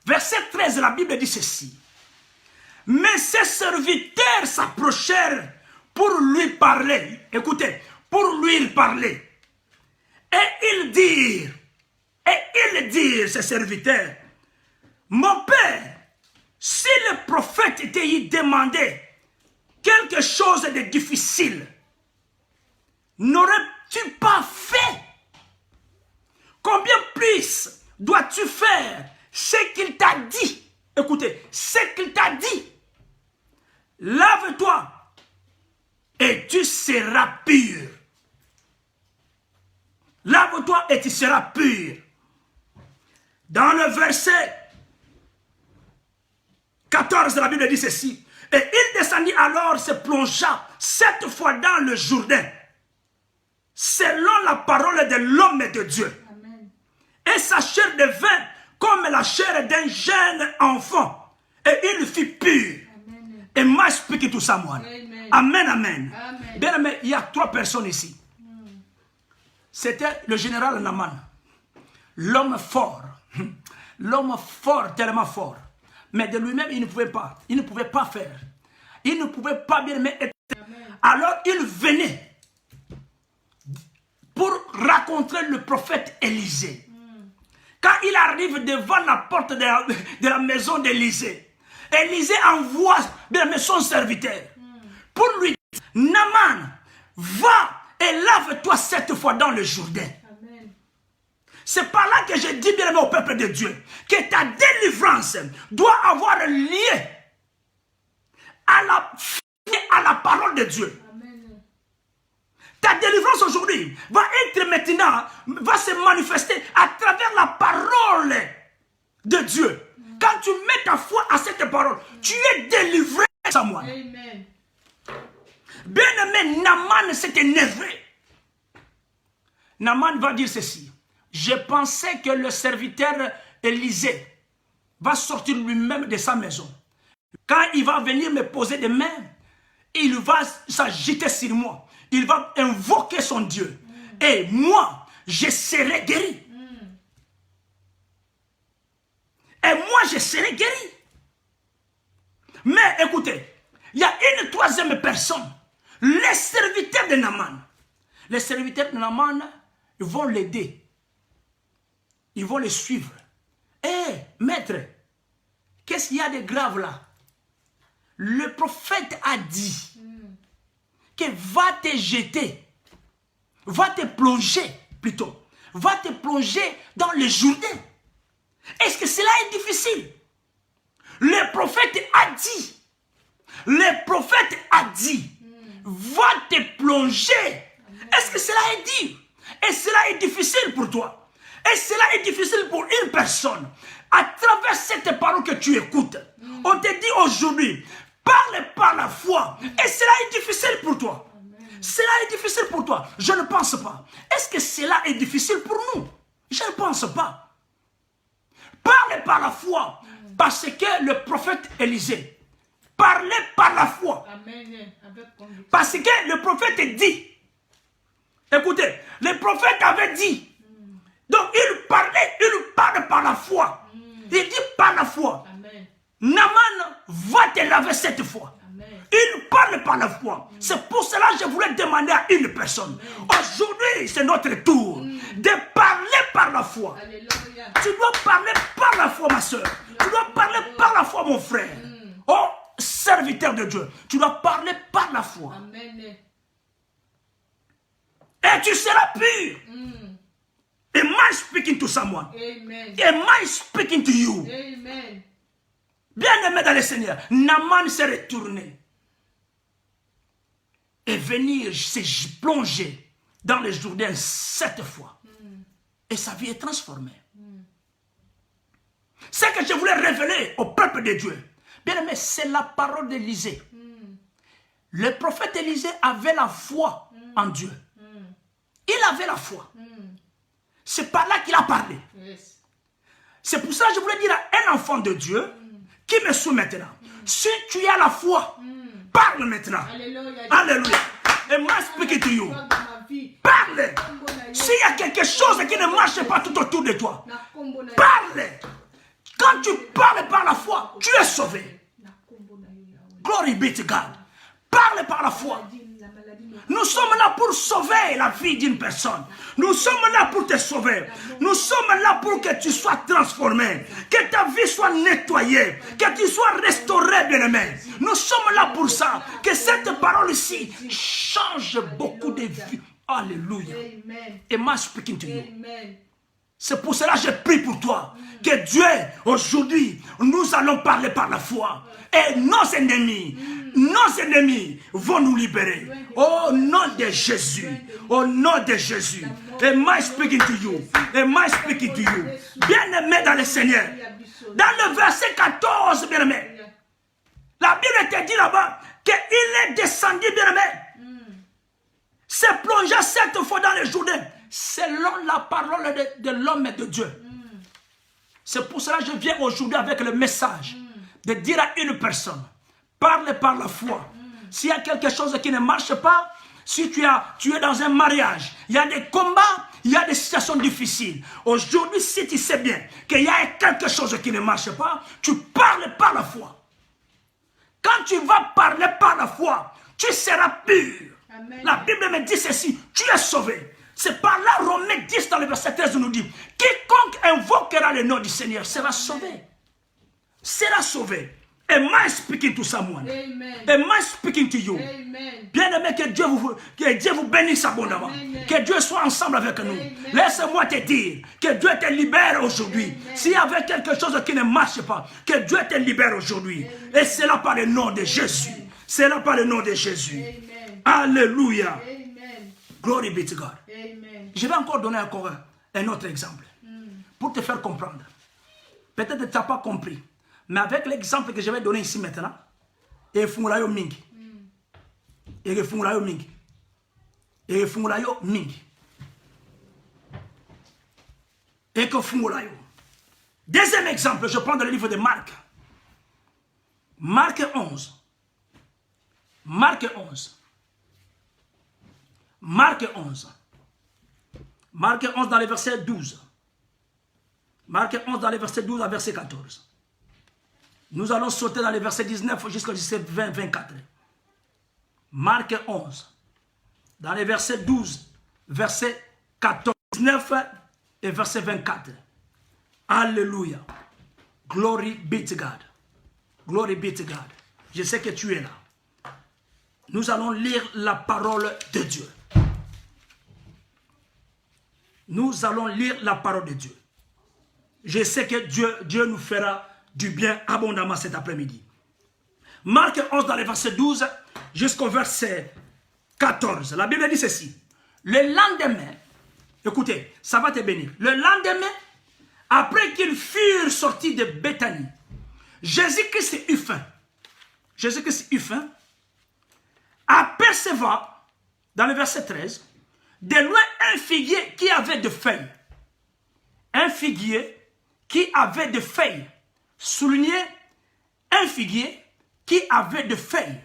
Verset 13, la Bible dit ceci. Mais ses serviteurs s'approchèrent pour lui parler. Écoutez, pour lui parler. Et ils dirent, ses serviteurs, mon père, si le prophète t'ait demandé quelque chose de difficile, n'aurais-tu pas fait? Combien plus dois-tu faire ce qu'il t'a dit? Écoutez, ce qu'il t'a dit. Lave-toi et tu seras pur. Lave-toi et tu seras pur. Dans le verset 14, la Bible dit ceci. Et il descendit alors, se plongea 7 fois dans le Jourdain, selon la parole de l'homme de Dieu. Amen. Et sa chair devint comme la chair d'un jeune enfant. Et il fut pur. Amen. Et moi, speaking to someone. Amen. Amen, amen. Amen. Bien aimé, il y a 3 personnes ici. C'était le général Naaman. L'homme fort. L'homme fort, tellement fort. Mais de lui-même, il ne pouvait pas. Il ne pouvait pas faire. Il ne pouvait pas bien aimer être. Alors, il venait pour rencontrer le prophète Élisée. Quand il arrive devant la porte de la maison d'Élisée, Élisée envoie son serviteur pour lui dire, Naaman, va et lave-toi 7 fois dans le Jourdain. C'est par là que je dis bien aimé au peuple de Dieu que ta délivrance doit avoir lié à la parole de Dieu. Amen. Ta délivrance aujourd'hui va être maintenant, va se manifester à travers la parole de Dieu. Quand tu mets ta foi à cette parole, tu es délivré, Samuel. Amen. Bien-aimé, Naaman s'est énervé. Naaman va dire ceci. Je pensais que le serviteur Élisée va sortir lui-même de sa maison. Quand il va venir me poser des mains, il va s'agiter sur moi. Il va invoquer son Dieu. Et moi, je serai guéri. Et moi, je serai guéri. Mais écoutez, il y a une troisième personne. Les serviteurs de Naaman. Les serviteurs de Naaman, ils vont l'aider. Ils vont le suivre. Eh, maître, qu'est-ce qu'il y a de grave là? Le prophète a dit que va te jeter, va te plonger plutôt, va te plonger dans le Jourdain. Est-ce que cela est difficile? Le prophète a dit, va te plonger. Est-ce que cela est dit? Et cela est difficile pour toi? Et cela est difficile pour une personne. À travers cette parole que tu écoutes, on te dit aujourd'hui, parle par la foi. Et cela est difficile pour toi. Cela est difficile pour toi. Je ne pense pas. Est-ce que cela est difficile pour nous? Je ne pense pas. Parle par la foi. Parce que le prophète Élisée parlait par la foi. Parce que le prophète dit. Écoutez, le prophète avait dit. Donc il parle par la foi. Il dit par la foi. Naaman va te laver 7 fois. Amen. Il parle par la foi. C'est pour cela que je voulais demander à une personne. Aujourd'hui, c'est notre tour de parler par la foi. Alléluia. Tu dois parler par la foi, ma soeur. Tu dois parler par la foi, mon frère. Oh, serviteur de Dieu, tu dois parler par la foi. Amen. Et tu seras pur. Am I speaking to someone? Amen. Am I speaking to you? Amen. Bien-aimé dans le Seigneur, Naaman s'est retourné et venir se plonger dans le Jourdain 7 fois. Et sa vie est transformée. Ce que je voulais révéler au peuple de Dieu, bien-aimé, c'est la parole d'Élisée. Le prophète Élisée avait la foi en Dieu. Il avait la foi. C'est par là qu'il a parlé. C'est pour ça que je voulais dire à un enfant de Dieu qui me suit maintenant. Si tu as la foi, parle maintenant. Alléluia. Et moi, speak to you. Parle. S'il y a quelque chose qui ne marche pas tout autour de toi, parle. Quand tu parles par la foi, tu es sauvé. Glory be to God. Parle par la foi. Nous sommes là pour sauver la vie d'une personne. Nous sommes là pour te sauver. Nous sommes là pour que tu sois transformé. Que ta vie soit nettoyée. Que tu sois restauré, bien-aimé. Nous sommes là pour ça. Que cette parole-ci change beaucoup de vies. Alléluia. Et moi, speaking to you. C'est pour cela que je prie pour toi. Que Dieu, aujourd'hui, nous allons parler par la foi. Et nos ennemis vont nous libérer. Au nom de Jésus. Au nom de Jésus. Am I speaking to you? Am I speaking to you? Bien-aimé dans le Seigneur. Dans le verset 14, bien-aimé. La Bible te dit là-bas qu'il est descendu, bien-aimé. Se plongea 7 fois dans le Jourdain. Selon la parole de l'homme et de Dieu. C'est pour cela que je viens aujourd'hui avec le message de dire à une personne, parle par la foi. S'il y a quelque chose qui ne marche pas, si tu es dans un mariage, il y a des combats, il y a des situations difficiles. Aujourd'hui, si tu sais bien qu'il y a quelque chose qui ne marche pas, tu parles par la foi. Quand tu vas parler par la foi, tu seras pur. Amen. La Bible me dit ceci, tu es sauvé. C'est par là, Romains 10 dans le verset 13 nous dit, quiconque invoquera le nom du Seigneur sera sauvé. Sera sauvé. Am I speaking to someone? Amen. Am I speaking to you? Bien-aimé, que Dieu vous bénisse abondamment. Amen. Que Dieu soit ensemble avec nous. Laisse-moi te dire que Dieu te libère aujourd'hui. S'il y avait quelque chose qui ne marche pas, que Dieu te libère aujourd'hui. Et c'est là par le nom de Jésus. C'est là par le nom de Jésus. Amen. Alléluia. Amen. Glory be to God. Amen. Je vais encore donner encore un autre exemple pour te faire comprendre. Peut-être que tu n'as pas compris. Mais avec l'exemple que je vais donner ici maintenant, et fungulayo mingi. Et fungulayo mingi. Et fungulayo mingi. Et que fungulayo. Deuxième exemple, je prends dans le livre de Marc. Marc 11. Marc 11. Marc 11. Marc 11 dans le verset 12. Marc 11 dans le verset 12 à verset 14. Nous allons sauter dans les versets 19 jusqu'au verset 24. Marc 11. Dans les versets 12, verset 14, 19 et verset 24. Alléluia. Glory be to God. Glory be to God. Je sais que tu es là. Nous allons lire la parole de Dieu. Nous allons lire la parole de Dieu. Je sais que Dieu nous fera du bien abondamment cet après-midi. Marc 11 dans le verset 12 jusqu'au verset 14. La Bible dit ceci. Le lendemain, écoutez, ça va te bénir. Le lendemain, après qu'ils furent sortis de Béthanie, Jésus-Christ eut faim. Jésus-Christ eut faim. Apercevant, dans le verset 13, de loin un figuier qui avait de feuilles. Un figuier qui avait de feuilles. Souligner un figuier qui avait de feuilles.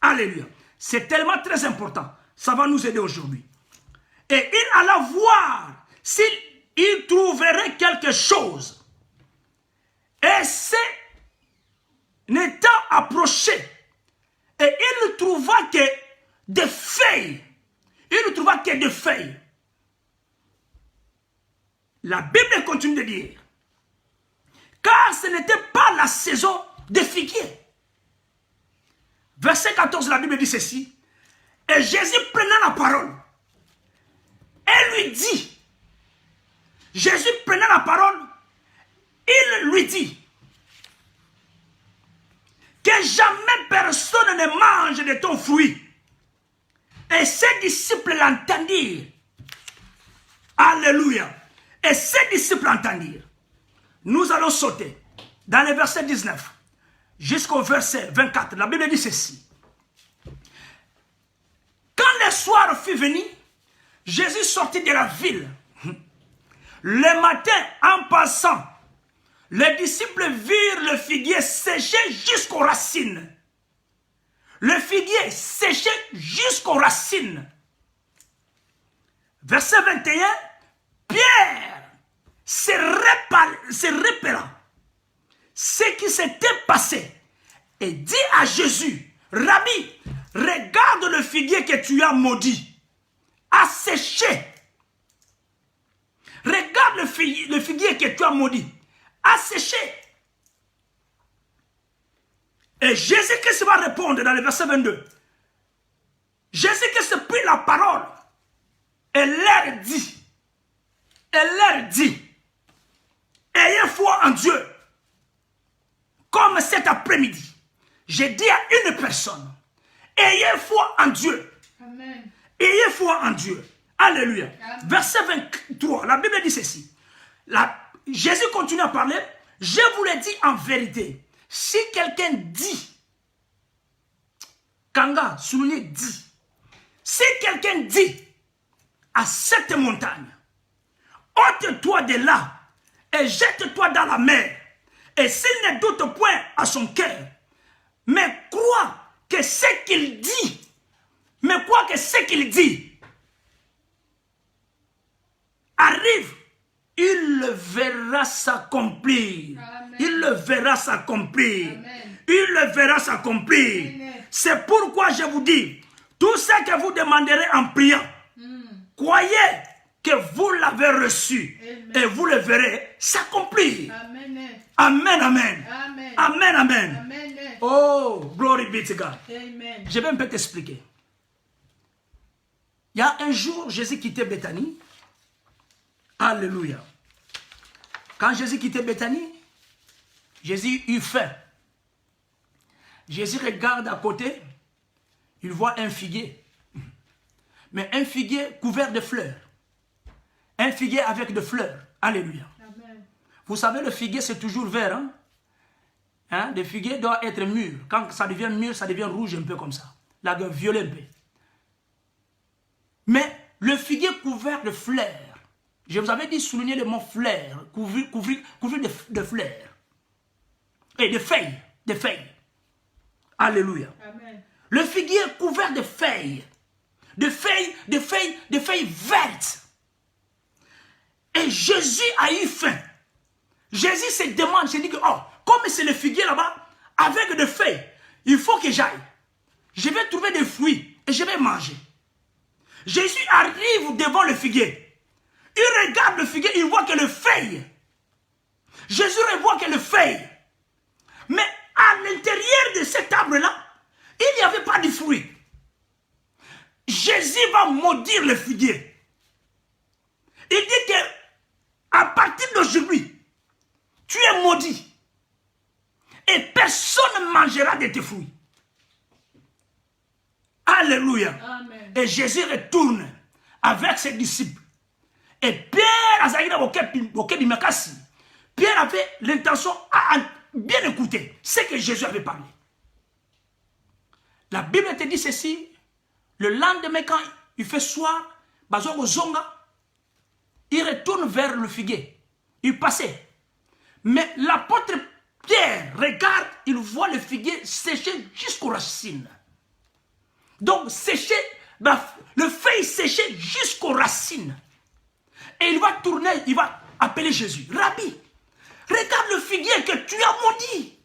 Alléluia. C'est tellement très important. Ça va nous aider aujourd'hui. Et il alla voir s'il trouverait quelque chose. Et c'est n'étant approché. Et il ne trouva que des feuilles. Il ne trouva que des feuilles. La Bible continue de dire. Car ce n'était pas la saison des figuiers. Verset 14, la Bible dit ceci. Et Jésus prenant la parole, et lui dit, Jésus prenant la parole, il lui dit, que jamais personne ne mange de ton fruit. Et ses disciples l'entendirent. Alléluia. Et ses disciples l'entendirent. Nous allons sauter dans le verset 19 jusqu'au verset 24. La Bible dit ceci. Quand le soir fut venu, Jésus sortit de la ville. Le matin, en passant, les disciples virent le figuier séché jusqu'aux racines. Le figuier séché jusqu'aux racines. Verset 21, Pierre se rappela ce qui s'était passé et dit à Jésus, Rabbi, regarde le figuier que tu as maudit, asséché. Regarde le figuier que tu as maudit, asséché. Et Jésus-Christ va répondre dans le verset 22. Jésus-Christ prit la parole et leur dit, ayez foi en Dieu. Comme cet après-midi, j'ai dit à une personne, ayez foi en Dieu. Amen. Ayez foi en Dieu. Alléluia. Amen. Verset 23, la Bible dit ceci. Jésus continue à parler. Je vous le dis en vérité. Si quelqu'un dit, Kanga, souligné dit, si quelqu'un dit à cette montagne, ôte-toi de là et jette-toi dans la mer. Et s'il ne doute point à son cœur, mais croit que ce qu'il dit, arrive, il le verra s'accomplir. Il le verra s'accomplir. Il le verra s'accomplir. C'est pourquoi je vous dis, tout ce que vous demanderez en priant, croyez que vous l'avez reçu. Amen. Et vous le verrez s'accomplir. Amen. Amen, amen. Amen, amen. Amen. Amen. Oh, glory be to God. Amen. Je vais un peu t'expliquer. Il y a un jour, Jésus quittait Béthanie. Alléluia. Quand Jésus quittait Béthanie, Jésus eut faim. Jésus regarde à côté, il voit un figuier. Mais un figuier couvert de fleurs. Un figuier avec des fleurs. Alléluia. Amen. Vous savez, le figuier, c'est toujours vert. Hein? Le figuier doit être mûr. Quand ça devient mûr, ça devient rouge un peu comme ça. Là, violet un peu. Mais le figuier couvert de fleurs. Je vous avais dit souligner le mot fleurs. Couvrir de fleurs. Et de feuilles. De feuilles. Alléluia. Amen. Le figuier couvert de feuilles. De feuilles vertes. Et Jésus a eu faim. Jésus se demande, je dis que, oh, comme c'est le figuier là-bas, avec des feuilles, il faut que j'aille. Je vais trouver des fruits et je vais manger. Jésus arrive devant le figuier. Il regarde le figuier, il voit que le feuille. Jésus revoit que le feuille. Mais à l'intérieur de cet arbre-là, il n'y avait pas de fruits. Jésus va maudire le figuier. Il dit que à partir d'aujourd'hui, tu es maudit. Et personne ne mangera de tes fruits. Alléluia. Amen. Et Jésus retourne avec ses disciples. Et Pierre avait l'intention à bien écouter ce que Jésus avait parlé. La Bible te dit ceci. Le lendemain, quand il fait soir, il retourne vers le figuier. Il passait. Mais l'apôtre Pierre regarde, il voit le figuier sécher jusqu'aux racines. Donc, sécher, le feuille séché jusqu'aux racines. Et il va tourner, il va appeler Jésus. Rabbi, regarde le figuier que tu as maudit.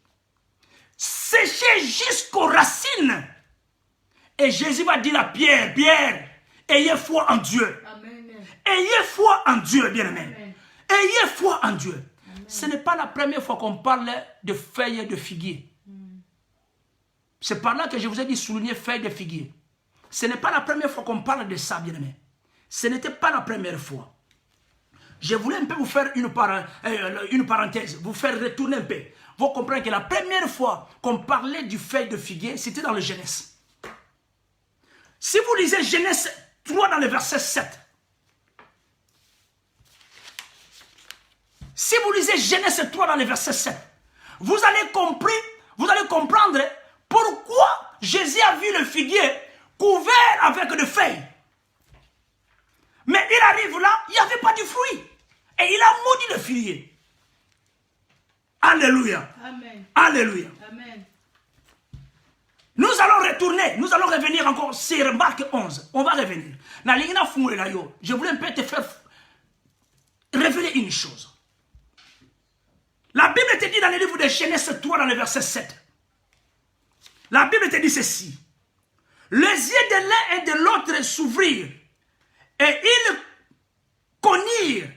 Séché jusqu'aux racines. Et Jésus va dire à Pierre, Pierre, ayez foi en Dieu. Amen. Ayez foi en Dieu, bien-aimé. Ayez foi en Dieu. Amen. Ce n'est pas la première fois qu'on parle de feuilles de figuier. C'est par là que je vous ai dit souligner feuilles de figuier. Ce n'est pas la première fois qu'on parle de ça, bien-aimé. Ce n'était pas la première fois. Je voulais un peu vous faire une parenthèse, vous faire retourner un peu. Vous comprenez que la première fois qu'on parlait du feuille de figuier, c'était dans le Genèse. Si vous lisez Genèse 3 dans le verset 7. Si vous lisez Genèse 3 dans le verset 7, vous allez comprendre pourquoi Jésus a vu le figuier couvert avec des feuilles. Mais il arrive là, il n'y avait pas de fruit. Et il a maudit le figuier. Alléluia. Amen. Alléluia. Amen. Nous allons retourner, nous allons revenir encore sur Marc 11. On va revenir. Je voulais un peu te faire révéler une chose. La Bible te dit dans le livre de Genèse 3, dans le verset 7. La Bible te dit ceci. Les yeux de l'un et de l'autre s'ouvrirent. Et ils connurent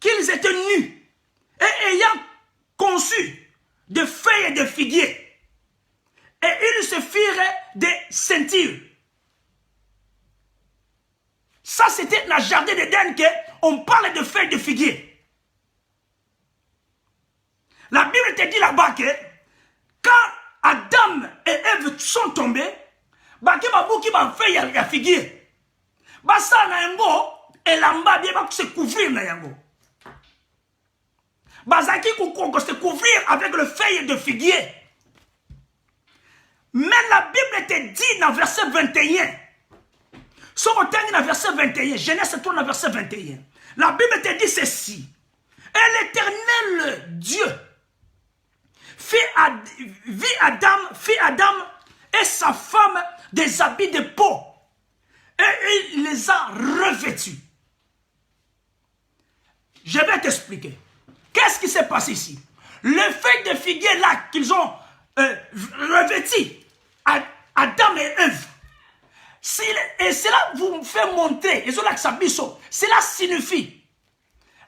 qu'ils étaient nus. Et ayant conçu de feuilles et de figuiers. Et ils se firent des ceintures. Ça, c'était la jardin d'Éden qu'on parle de feuilles de figuier. La Bible te dit là-bas que quand Adam et Ève sont tombés, baki babuki ba feuille ya figuier. Basa na yango elamba bien ba se couvrir na yango. Bazaki ko se couvrir avec le feuille de figuier. Mais la Bible te dit dans verset 21. Si on termine dans verset 21, Genèse 3 dans verset 21. La Bible te dit ceci. Et l'Éternel Dieu fit Adam et sa femme des habits de peau. Et il les a revêtus. Je vais t'expliquer. Qu'est-ce qui s'est passé ici? Le feuille de figuier là qu'ils ont revêtu Adam et Ève. Et cela vous fait montrer, et cela signifie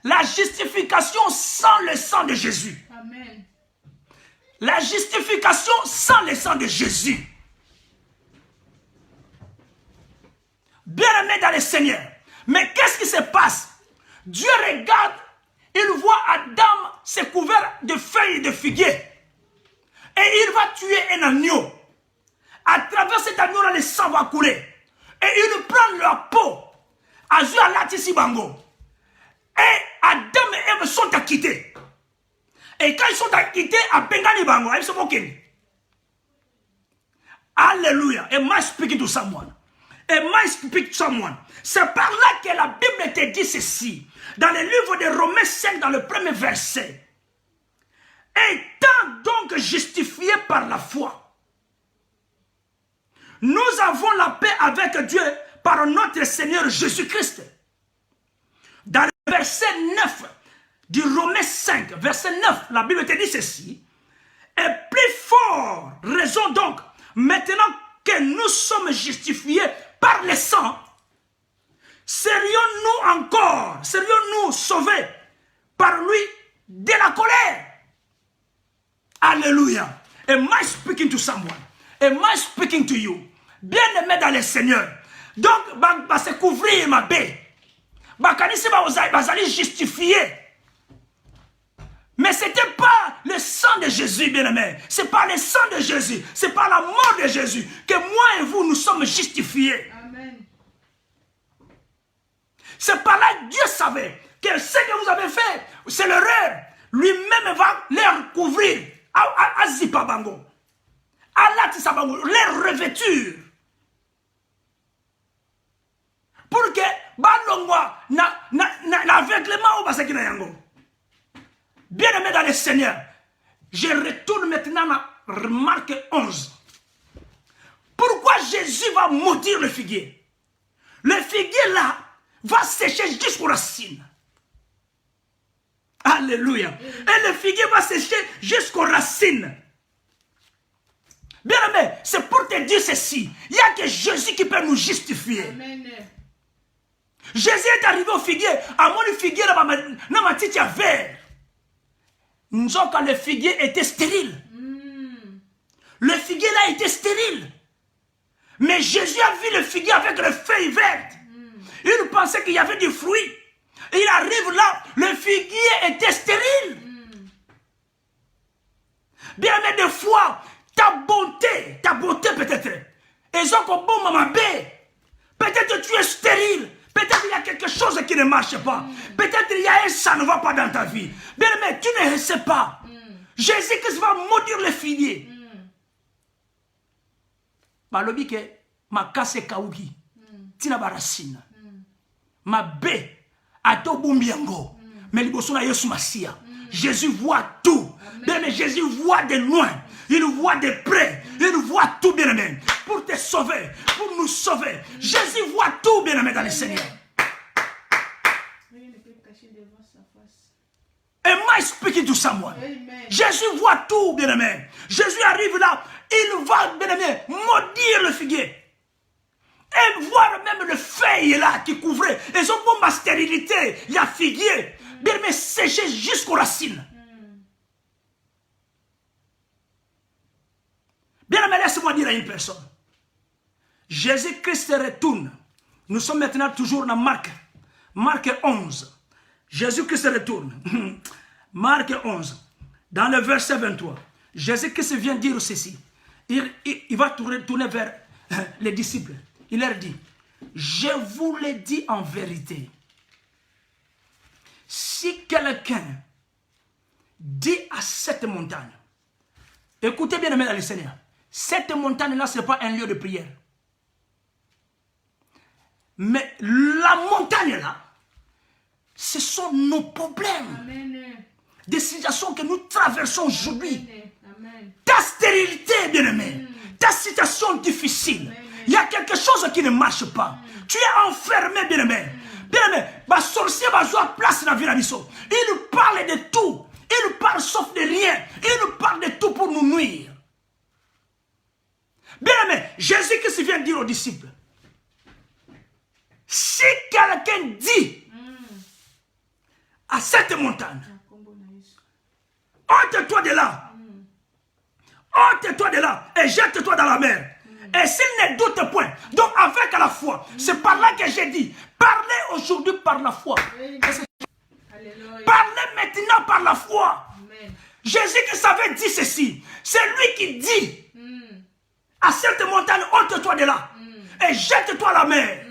la justification sans le sang de Jésus. Amen. La justification sans le sang de Jésus. Bien-aimé dans le Seigneur. Mais qu'est-ce qui se passe? Dieu regarde, il voit Adam se couvert de feuilles de figuier. Et il va tuer un agneau. À travers cet agneau, le sang va couler. Et il prend leur peau. Azua Latisi Bango. Et Adam et Ève sont acquittés. Et quand ils sont acquittés, à Bengani Bango, ils sont moqués. Alléluia. Am I speaking to someone? Am I speaking to someone? C'est par là que la Bible te dit ceci. Dans le livre de Romains 5, dans le premier verset. Étant donc justifiés par la foi, nous avons la paix avec Dieu par notre Seigneur Jésus-Christ. Dans le verset 9 du Romains 5, verset 9, la Bible te dit ceci. Et plus fort, raison donc, maintenant que nous sommes justifiés par le sang, serions-nous sauvés par lui de la colère? Alléluia. Am I speaking to someone? Am I speaking to you? Bien-aimé dans le Seigneur. Donc, se couvrir ma baie. Bakanisi bazali justifié. Mais ce n'était pas le sang de Jésus, bien-aimé. Ce n'est pas le sang de Jésus. Ce n'est pas la mort de Jésus que moi et vous, nous sommes justifiés. Amen. C'est par là que Dieu savait que ce que vous avez fait, c'est l'erreur. Lui-même va les couvrir. Azipabango. Alatisabango. Les revêture. Pour que balongwa l'aveuglement au basakina yango. Bien-aimé dans le Seigneur, je retourne maintenant à Marc 11. Pourquoi Jésus va maudire le figuier? Le figuier là va sécher jusqu'aux racines. Alléluia. Et le figuier va sécher jusqu'aux racines. Bien-aimé, c'est pour te dire ceci. Il n'y a que Jésus qui peut nous justifier. Amen. Jésus est arrivé au figuier. À mon figuier, dans ma tête vert. Quand le figuier était stérile. Le figuier là était stérile. Mais Jésus a vu le figuier avec les feuilles vertes. Il pensait qu'il y avait du fruit. Il arrive là, le figuier était stérile. Bien, mais des fois, ta bonté peut-être. Et ça, comme bon maman B, peut-être tu es stérile. Peut-être il y a quelque chose qui ne marche pas. Peut-être il y a un ça ne va pas dans ta vie. Bien, mais tu ne sais pas. Jésus-Christ va maudire le figuier. Balobi ke ma kase kauki. Tina barasina. Ma bé ato bumbiango. Mais liboso na Yesu Masia. Jésus voit tout. Bien, mais Jésus voit de loin. Il voit de près. Il voit tout, bien aimé. Pour te sauver. Pour nous sauver. Jésus voit tout, bien aimé, dans le Seigneur. Am I speaking to someone? Amen. Jésus voit tout, bien aimé. Jésus arrive là. Il va, bien aimé, maudire le figuier. Et voir même le feuille là qui couvrait. Et son bon ma stérilité. Il y a figuier. Bien aimé, séché jusqu'aux racines. Bien aimé, laisse-moi dire à une personne. Jésus-Christ retourne. Nous sommes maintenant toujours dans Marc. Marc 11. Jésus-Christ retourne. Marc 11. Dans le verset 23. Jésus-Christ vient dire ceci. Il va tourner vers les disciples. Il leur dit, je vous le dis en vérité. Si quelqu'un dit à cette montagne, écoutez bien aimé dans le Seigneur, cette montagne-là, ce n'est pas un lieu de prière. Mais la montagne-là, ce sont nos problèmes. Amen. Des situations que nous traversons aujourd'hui. Amen. Ta stérilité, bien-aimé. Ta situation difficile. Il y a quelque chose qui ne marche pas. Tu es enfermé, bien-aimé. Bien-aimé, ma sorcier va jouer place dans la vie de l'Abisso. Il nous parle de tout. Il nous parle sauf de rien. Il nous parle de tout pour nous nuire. Bien-aimé, Jésus qui se vient dire aux disciples, Si quelqu'un dit à cette montagne, ôte-toi de là, ôte-toi de là et jette-toi dans la mer. Et s'il ne doute point, donc avec la foi, c'est par là que j'ai dit, parlez aujourd'hui par la foi. Parlez maintenant par la foi. Jésus qui savait dire ceci, c'est lui qui dit à cette montagne, ôte-toi de là et jette-toi à la mer.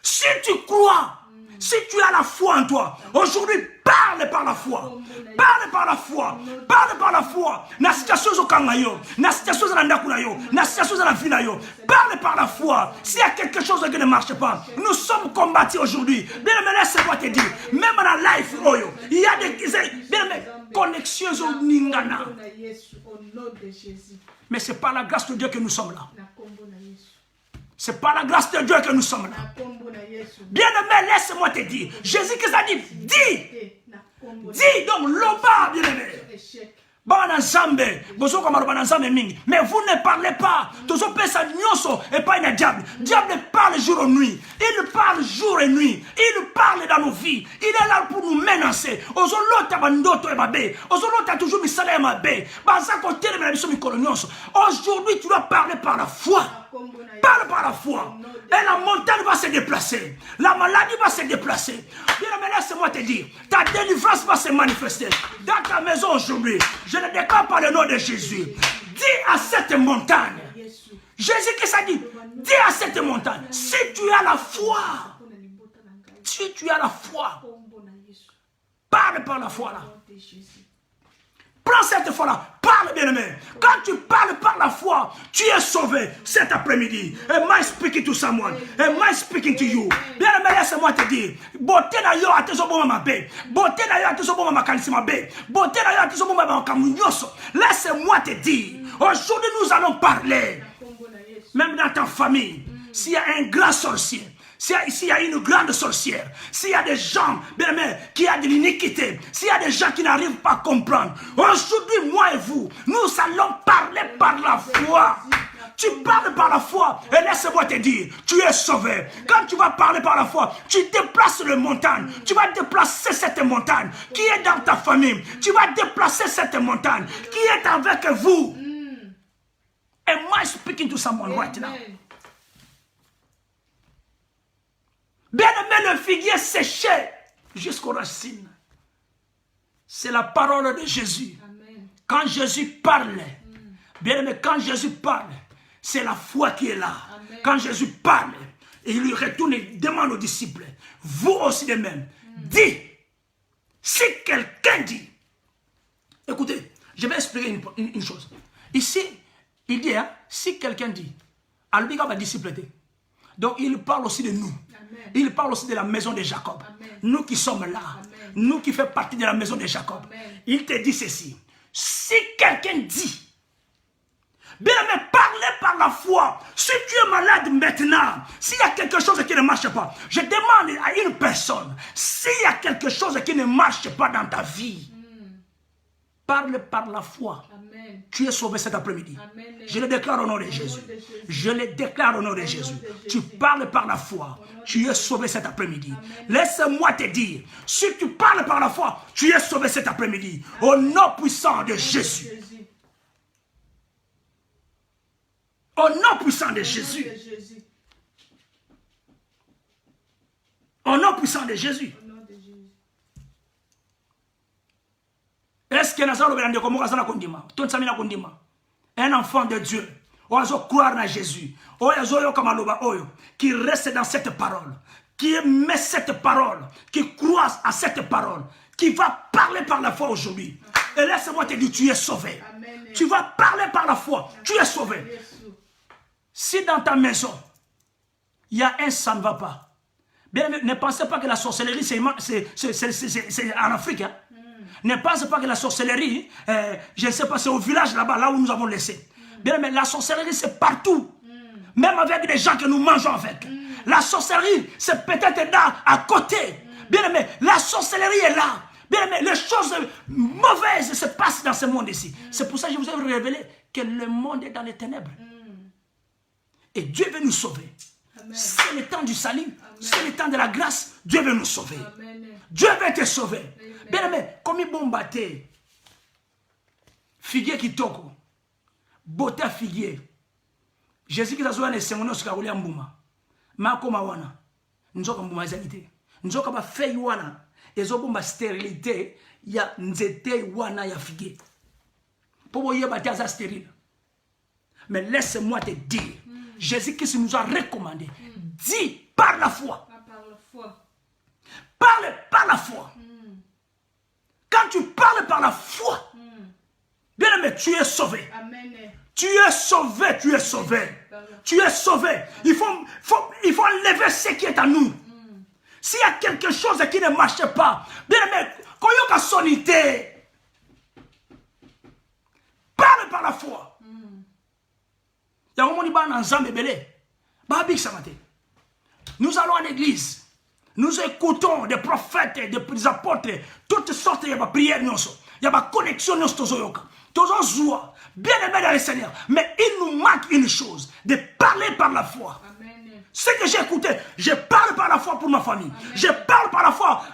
Si tu crois, si tu as la foi en toi, aujourd'hui, parle par la foi. Parle par la foi. Parle par la foi. Na situation zo kangayo, na situation za ndakunayo, na situation za la vie nayo. Parle par la foi. S'il y a quelque chose qui ne marche pas, nous sommes combattus aujourd'hui. Bien aimé, laisse-moi te dire, même dans la life oyo, il y a des bien aimé, connexions au ningana. Mais c'est par la grâce de Dieu que nous sommes là. C'est par la grâce de Dieu que nous sommes là. Bien aimé, laisse-moi te dire. Jésus qui a dit, dis. Dis donc, l'oba, bien aimé. Mais vous ne parlez pas. Et pas une diable. Diable parle jour et nuit. Il parle jour et nuit. Il parle dans nos vies. Il est là pour nous menacer. Aujourd'hui, tu dois parler par la foi. Parle par la foi. Et la montagne va se déplacer. La maladie va se déplacer. Bien aimé, laisse-moi te dire, ta délivrance va se manifester dans ta maison aujourd'hui. Je le déclare par le nom de Jésus. Dis à cette montagne. Jésus qui s'est dit, dis à cette montagne, si tu as la foi, si tu as la foi, parle par la foi là. Prends cette foi-là, parle bien aimé. Quand tu parles par la foi, tu es sauvé cet après-midi. Am I speaking to someone? Am I speaking to you? Bien aimé, laisse-moi te dire. Beauté na yo atezo bon ma bé. Beauté na yo atezo bon ma kanisi ma bé. Beauté na yo atezo bon ma kamunyoso. Laisse-moi te dire. Aujourd'hui nous allons parler. Même dans ta famille, s'il y a un grand sorcier, s'il y a une grande sorcière, s'il y a des gens, bien aimés, qui ont de l'iniquité, s'il y a des gens qui n'arrivent pas à comprendre, aujourd'hui, moi et vous, nous allons parler par la foi. Tu parles par la foi et laisse-moi te dire, tu es sauvé. Quand tu vas parler par la foi, tu déplaces les montagnes. Tu vas déplacer cette montagne qui est dans ta famille. Tu vas déplacer cette montagne qui est avec vous. Am I speaking to someone right now? Bien aimé, le figuier séché jusqu'aux racines. C'est la parole de Jésus. Amen. Quand Jésus parle, bien aimé, quand Jésus parle, c'est la foi qui est là. Amen. Quand Jésus parle, et il lui retourne et demande aux disciples, vous aussi de même, dis, si quelqu'un dit, écoutez, je vais expliquer une chose. Ici, il dit, hein, si quelqu'un dit, alors il va discipler. Donc il parle aussi de nous. Amen. Il parle aussi de la maison de Jacob. Amen. Nous qui sommes là. Amen. Nous qui faisons partie de la maison de Jacob. Amen. Il te dit ceci. Si quelqu'un dit, bien aimé, parlez par la foi. Si tu es malade maintenant, s'il y a quelque chose qui ne marche pas, je demande à une personne, s'il y a quelque chose qui ne marche pas dans ta vie, parle par la foi. Amen. Tu es sauvé cet après-midi. Je le déclare au nom de Jésus. Je le déclare au nom de Jésus. Tu parles par la foi. Tu es sauvé cet après-midi. Laisse-moi te dire, si tu parles par la foi, tu es sauvé cet après-midi. Au nom puissant de Jésus. Au nom puissant de Jésus. Au nom puissant de Jésus. Est-ce que un enfant de Dieu, croire en Jésus, qui reste dans cette parole, qui met cette parole, qui croit à cette parole, qui va parler par la foi aujourd'hui. Et laisse-moi te dire, tu es sauvé. Amen. Tu vas parler par la foi, tu es sauvé. Si dans ta maison, il y a un ça ne va pas, bien, ne pensez pas que la sorcellerie, c'est en Afrique. Hein? Ne pensez pas que la sorcellerie, je ne sais pas, c'est au village là-bas, là où nous avons laissé. Bien, mais la sorcellerie, c'est partout. Même avec des gens que nous mangeons avec. La sorcellerie, c'est peut-être là, à côté. Bien, mais la sorcellerie est là. Bien, mais les choses mauvaises se passent dans ce monde ici. C'est pour ça que je vous ai révélé que le monde est dans les ténèbres. Et Dieu veut nous sauver. C'est le temps du salut. C'est le temps de la grâce. Dieu veut nous sauver. Dieu veut te sauver. Bien aimé, comme il bombe bâté. Figuier qui toko. Bota figuier. Jésus qui a joué à l'essai, sur Karouli Mbouma. Mako Mawana. Nous avons un zalité. Nous avons fait wana. Et nous avons stérilité. Il y a nzete wana ya figuier. Pour vous y bâtir stérile. Mais laisse-moi te dire. Jésus-Christ nous a recommandé. Dis par la foi. Parle par la foi. Quand tu parles par la foi, bien aimé, tu es sauvé. Amen. Tu es sauvé, tu es sauvé. Tu es sauvé. Il faut enlever ce qui est à nous. S'il y a quelque chose qui ne marche pas, bien aimé, quand il y a sonité, parle par la foi. Nous allons à l'église. Nous écoutons des prophètes, des apôtres, toutes sortes de prières. Il y a des connexions. Bien aimé dans le Seigneur. Mais il nous manque une chose, de parler par la foi. Ce que j'ai écouté, je parle par la foi pour ma famille. Amen. Je parle par la foi.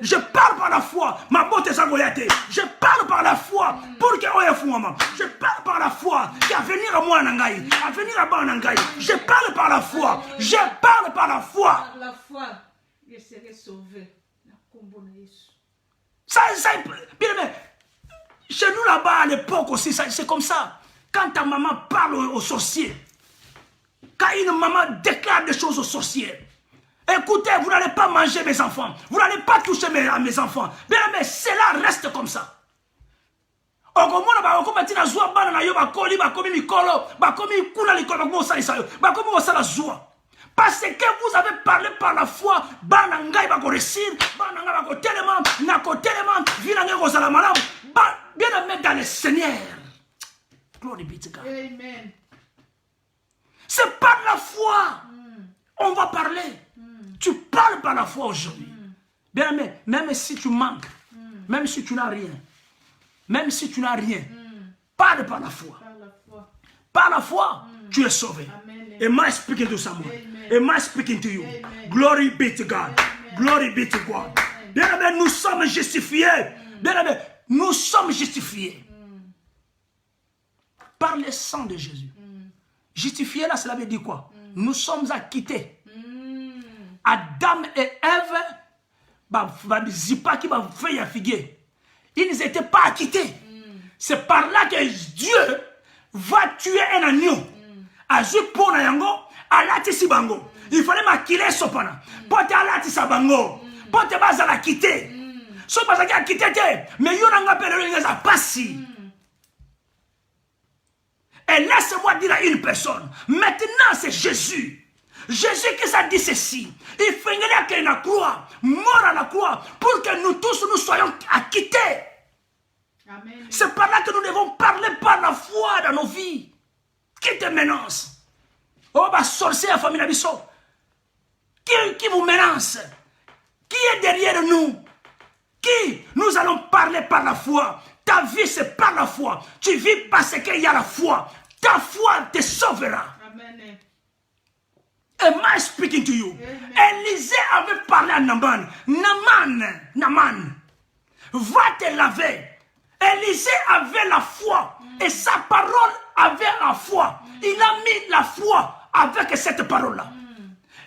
Je parle par la foi. Ma beauté Sagoyate. Je parle par la foi pour que je parle par la foi qu'à venir à moi Nangaï, à venir à moi Nangaï. Je parle par la foi. Je parle par la foi. Par la foi, je serai sauvé. Ça, bien aimé. Chez nous là-bas à l'époque aussi, c'est comme ça. Quand ta maman parle aux sorciers. Quand une maman déclare des choses aux sorciers, écoutez, vous n'allez pas manger mes enfants, vous n'allez pas toucher mes enfants. Bien, mais cela reste comme ça. Parce que vous avez parlé par la foi, bien aimé dans le Seigneur. Glory be to God. Amen. C'est par la foi. On va parler. Tu parles par la foi aujourd'hui. Bien aimé, même si tu manques, même si tu n'as rien, parle par la foi. Par la foi, tu es sauvé. Am I speaking to someone? Am I speaking to you? Glory be to God. Glory be to God. Bien aimé, nous sommes justifiés. Bien aimé, nous sommes justifiés. Par le sang de Jésus. Justifié là, cela veut dire quoi? Nous sommes acquittés. Adam et Ève, ils n'étaient pas acquittés. C'est par là que Dieu va tuer un agneau. Il fallait maquiller sopana. Pote alati sabango. Pote bazala quitté. So bazaki acquitté, mais yon n'a pas le passi. Et laisse-moi dire à une personne, maintenant c'est Jésus. Jésus qui s'est dit ceci. Il fallait qu'il y ait une croix, mort à la croix, pour que nous tous nous soyons acquittés. C'est par là que nous devons parler par la foi dans nos vies. Qui te menace? Oh, bah, sorcier à famille Nabiso. Qui vous menace? Qui est derrière nous? Qui? Nous allons parler par la foi. Ta vie, c'est par la foi. Tu vis parce qu'il y a la foi. Ta foi te sauvera. Amen. Am I speaking to you? Élisée avait parlé à Naman. Naman, va te laver. Élisée avait la foi. Et sa parole avait la foi. Il a mis la foi avec cette parole-là.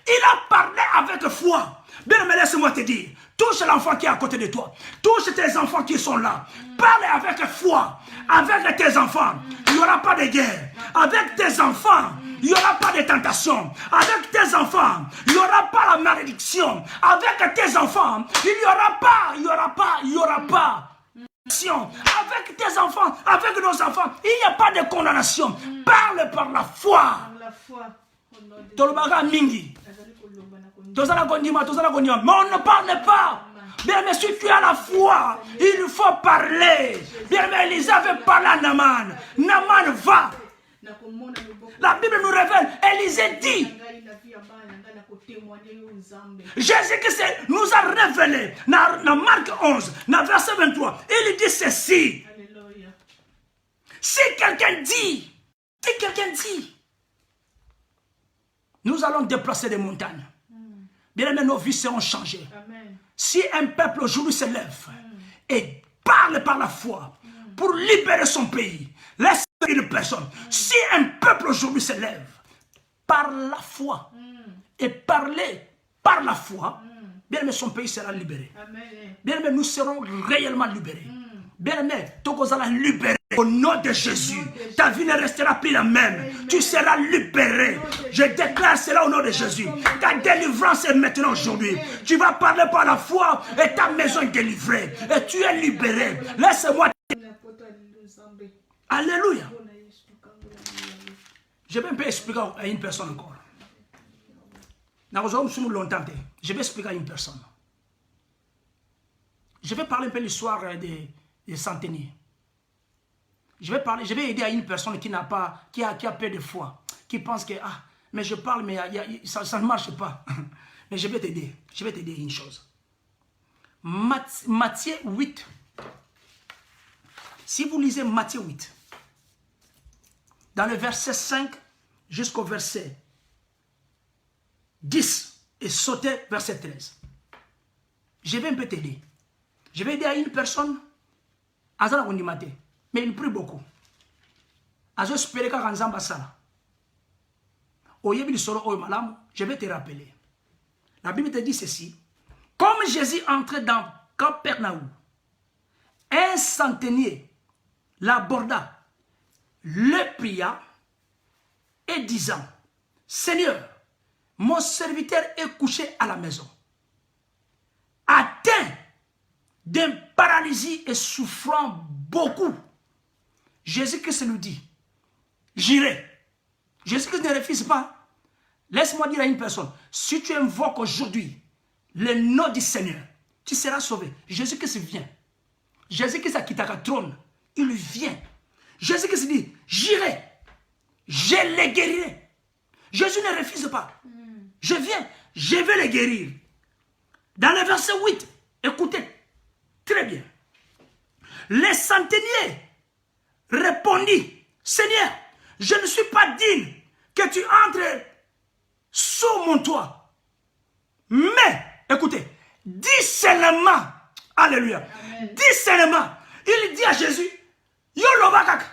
Il a parlé avec foi. Bien, mais laisse-moi te dire. Touche l'enfant qui est à côté de toi. Touche tes enfants qui sont là. Parle avec foi. Avec tes enfants, il n'y aura pas de guerre. Avec tes enfants, il n'y aura pas de tentation. Avec tes enfants, il n'y aura pas la malédiction. Avec tes enfants, il n'y aura pas. Avec tes enfants, avec nos enfants, il n'y a pas de condamnation. Parle par la foi. Tolobaga mingi. Mais on ne parle pas. Bien, mais si tu as la foi, il faut parler. Bien, mais Élisée avait parlé à Naman. Naman va. La Bible nous révèle, Élisée dit. Jésus-Christ nous a révélé dans Marc 11, dans verset 23. Il dit ceci. Si quelqu'un dit, Nous allons déplacer des montagnes. Bien aimé, nos vies seront changées. Amen. Si un peuple aujourd'hui se lève et parle par la foi pour libérer son pays, laisse une personne. Si un peuple aujourd'hui se lève par la foi et parler par la foi, bien aimé, son pays sera libéré. Amen. Bien aimé, nous serons réellement libérés. Bien aimé, Togozala libéré. Au nom de Jésus, ta vie ne restera plus la même. Tu seras libéré. Je déclare cela au nom de Jésus. Ta délivrance est maintenant aujourd'hui. Tu vas parler par la foi et ta maison est délivrée. Et tu es libéré. Laisse-moi. Alléluia. Je vais un peu expliquer à une personne encore. Je vais expliquer à une personne. Je vais parler un peu l'histoire des centeniers. Je vais aider à une personne qui a peu de foi, qui pense que, mais je parle, mais ça ne marche pas. Mais je vais t'aider. Je vais t'aider à une chose. Matthieu 8. Si vous lisez Matthieu 8, dans le verset 5 jusqu'au verset 10 et sautez verset 13. Je vais un peu t'aider. Je vais aider à une personne, mais il prie beaucoup. Je vais te rappeler. La Bible te dit ceci. Comme Jésus entrait dans Capernaum, un centenier l'aborda, le pria et disant, Seigneur, mon serviteur est couché à la maison, atteint d'un paralysie et souffrant beaucoup. Jésus-Christ lui dit, j'irai. Jésus-Christ ne refuse pas. Laisse-moi dire à une personne, si tu invoques aujourd'hui le nom du Seigneur, tu seras sauvé. Jésus-Christ vient. Jésus-Christ a quitté le trône. Il vient. Jésus-Christ dit, j'irai. Je les guérirai. Jésus ne refuse pas. Je viens, je vais les guérir. Dans le verset 8, écoutez, très bien. Les centeniers répondit, Seigneur, je ne suis pas digne que tu entres sous mon toit. Mais, écoutez, dis seulement, alléluia, Amen. dis seulement, il dit à Jésus, Yolo bakak,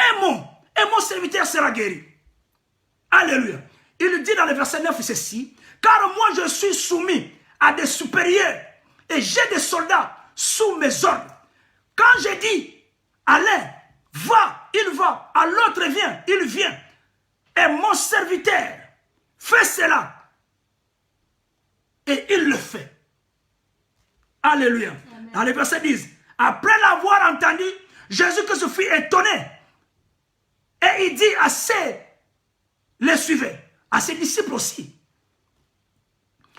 et mon serviteur sera guéri. Alléluia. Il dit dans le verset 9 ceci, car moi je suis soumis à des supérieurs et j'ai des soldats sous mes ordres. Quand je dis, allez, va, il va, à l'autre vient, il vient. Et mon serviteur fait cela. Et il le fait. Alléluia. Amen. Dans le verset 10, après l'avoir entendu, Jésus-Christ fut étonné. Et il dit à les suivants, à ses disciples aussi,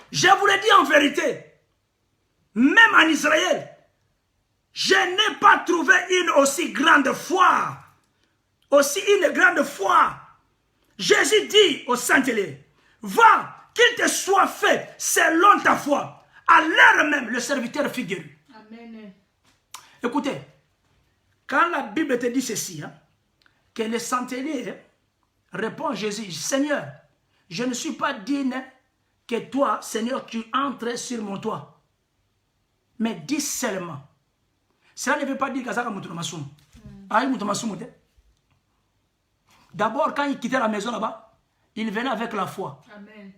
je vous le dis en vérité, même en Israël, je n'ai pas trouvé une aussi grande foi. Aussi une grande foi. Jésus dit au centenier, va, qu'il te soit fait selon ta foi. À l'heure même, le serviteur fut guéri. Amen. Écoutez, quand la Bible te dit ceci, que le centenier répond à Jésus, Seigneur, je ne suis pas digne que toi, Seigneur, tu entres sur mon toit. Mais dis seulement. Cela ne veut pas dire que ça d'abord, quand il quittait la maison là-bas, il venait avec la foi. Amen.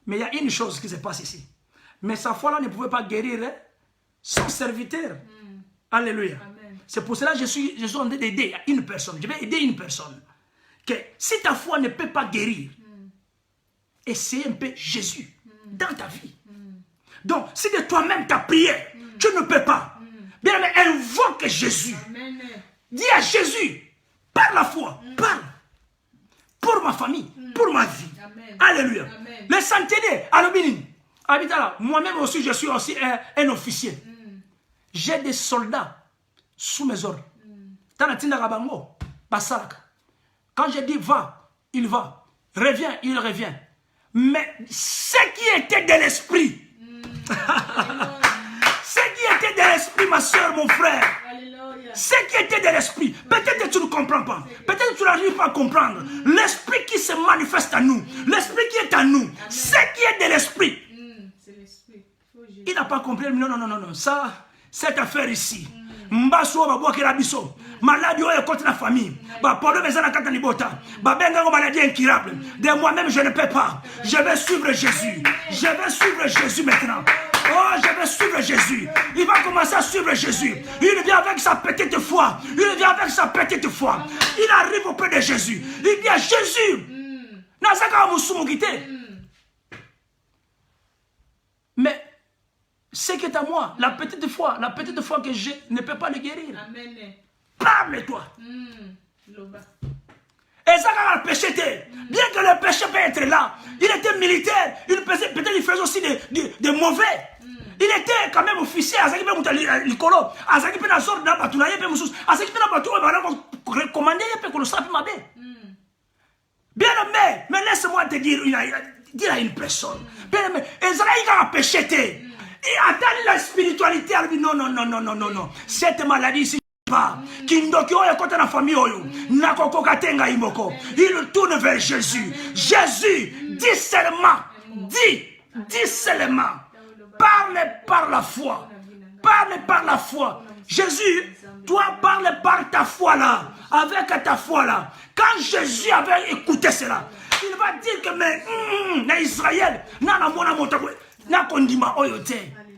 Mais il y a une chose qui se passe ici. Mais sa foi-là ne pouvait pas guérir son serviteur. Alléluia. C'est pour cela que je suis en train d'aider une personne. Je vais aider une personne. Que si ta foi ne peut pas guérir, essaie un peu Jésus dans ta vie. Donc, si de toi-même ta prière, tu ne peux pas. Bien, mais invoque Jésus. Amen. Dis à Jésus, par la foi, parle. Pour ma famille, pour ma vie. Amen. Alléluia. Amen. Les centeniers, moi-même aussi, je suis aussi un officier. J'ai des soldats sous mes ordres. Quand je dis va, il va. Reviens, il revient. Mais ce qui était de l'esprit, ce qui était de l'esprit, ma soeur, mon frère, Alléluia. ce qui était de l'esprit, peut-être que tu ne comprends pas. Peut-être tu n'arrives pas à comprendre, l'esprit qui se manifeste à nous, l'esprit qui est à nous, ce qui est de l'esprit. Il n'a pas compris. Non, non, non, non, non. Ça, cette affaire ici. Mbasso va boire biso. Maladie est contre la famille. Pendant mes années à Libota. Maladie incurable. De moi-même, je ne peux pas. Je vais suivre Jésus. Je vais suivre Jésus maintenant. Oh, je vais suivre Jésus. Il va commencer à suivre Jésus. Il vient avec sa petite foi. Il vient avec sa petite foi. Il arrive auprès de Jésus. Il dit à Jésus. Mais ce qui est à moi, la petite foi que j'ai ne peut pas le guérir. Amen. Parle-toi. Et ça, quand le péché était, bien que le péché peut être là, il était militaire, peut-être il faisait aussi des mauvais. Il était quand même officier, il était l'icolo, il était dans l'ordre, il était recommandé, bien aimé, mais laisse-moi te dire à une personne, bien aimé, Israël a péché. Et attend la spiritualité, elle dit non, non, non, non, non, non, non. Cette maladie ici, pas. Il tourne vers Jésus. Jésus, dis seulement, dis seulement. Parle par la foi. Parle par la foi. Jésus, toi parle par ta foi là. Avec ta foi là. Quand Jésus avait écouté cela, il va dire que mais Israël,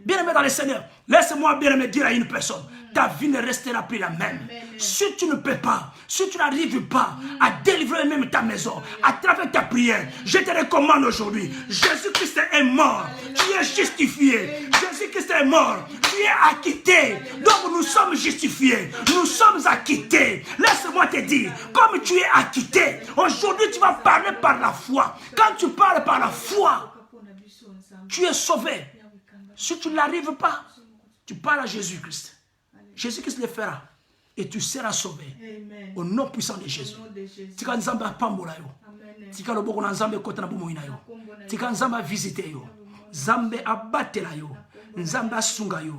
bien aimé dans le Seigneur, laisse-moi bien aimé dire à une personne, ta vie ne restera plus la même. Si tu ne peux pas, si tu n'arrives pas à délivrer même ta maison, à travers ta prière, je te recommande aujourd'hui, Jésus-Christ est mort, tu es justifié. Jésus-Christ est mort, tu es acquitté. Donc nous sommes justifiés, nous sommes acquittés. Laisse-moi te dire, comme tu es acquitté, aujourd'hui tu vas parler par la foi. Quand tu parles par la foi, tu es sauvé. Si tu n'arrives pas, tu parles à Jésus-Christ. Jésus-Christ le fera. Et tu seras sauvé. Amen. Au nom puissant de Jésus. Tika nzamba pambola yo. Tika loboko na nzambe kota na bomo ina yo. Tika nzamba visiter yo. Nzambe abatela yo. Nzambe asunga yo.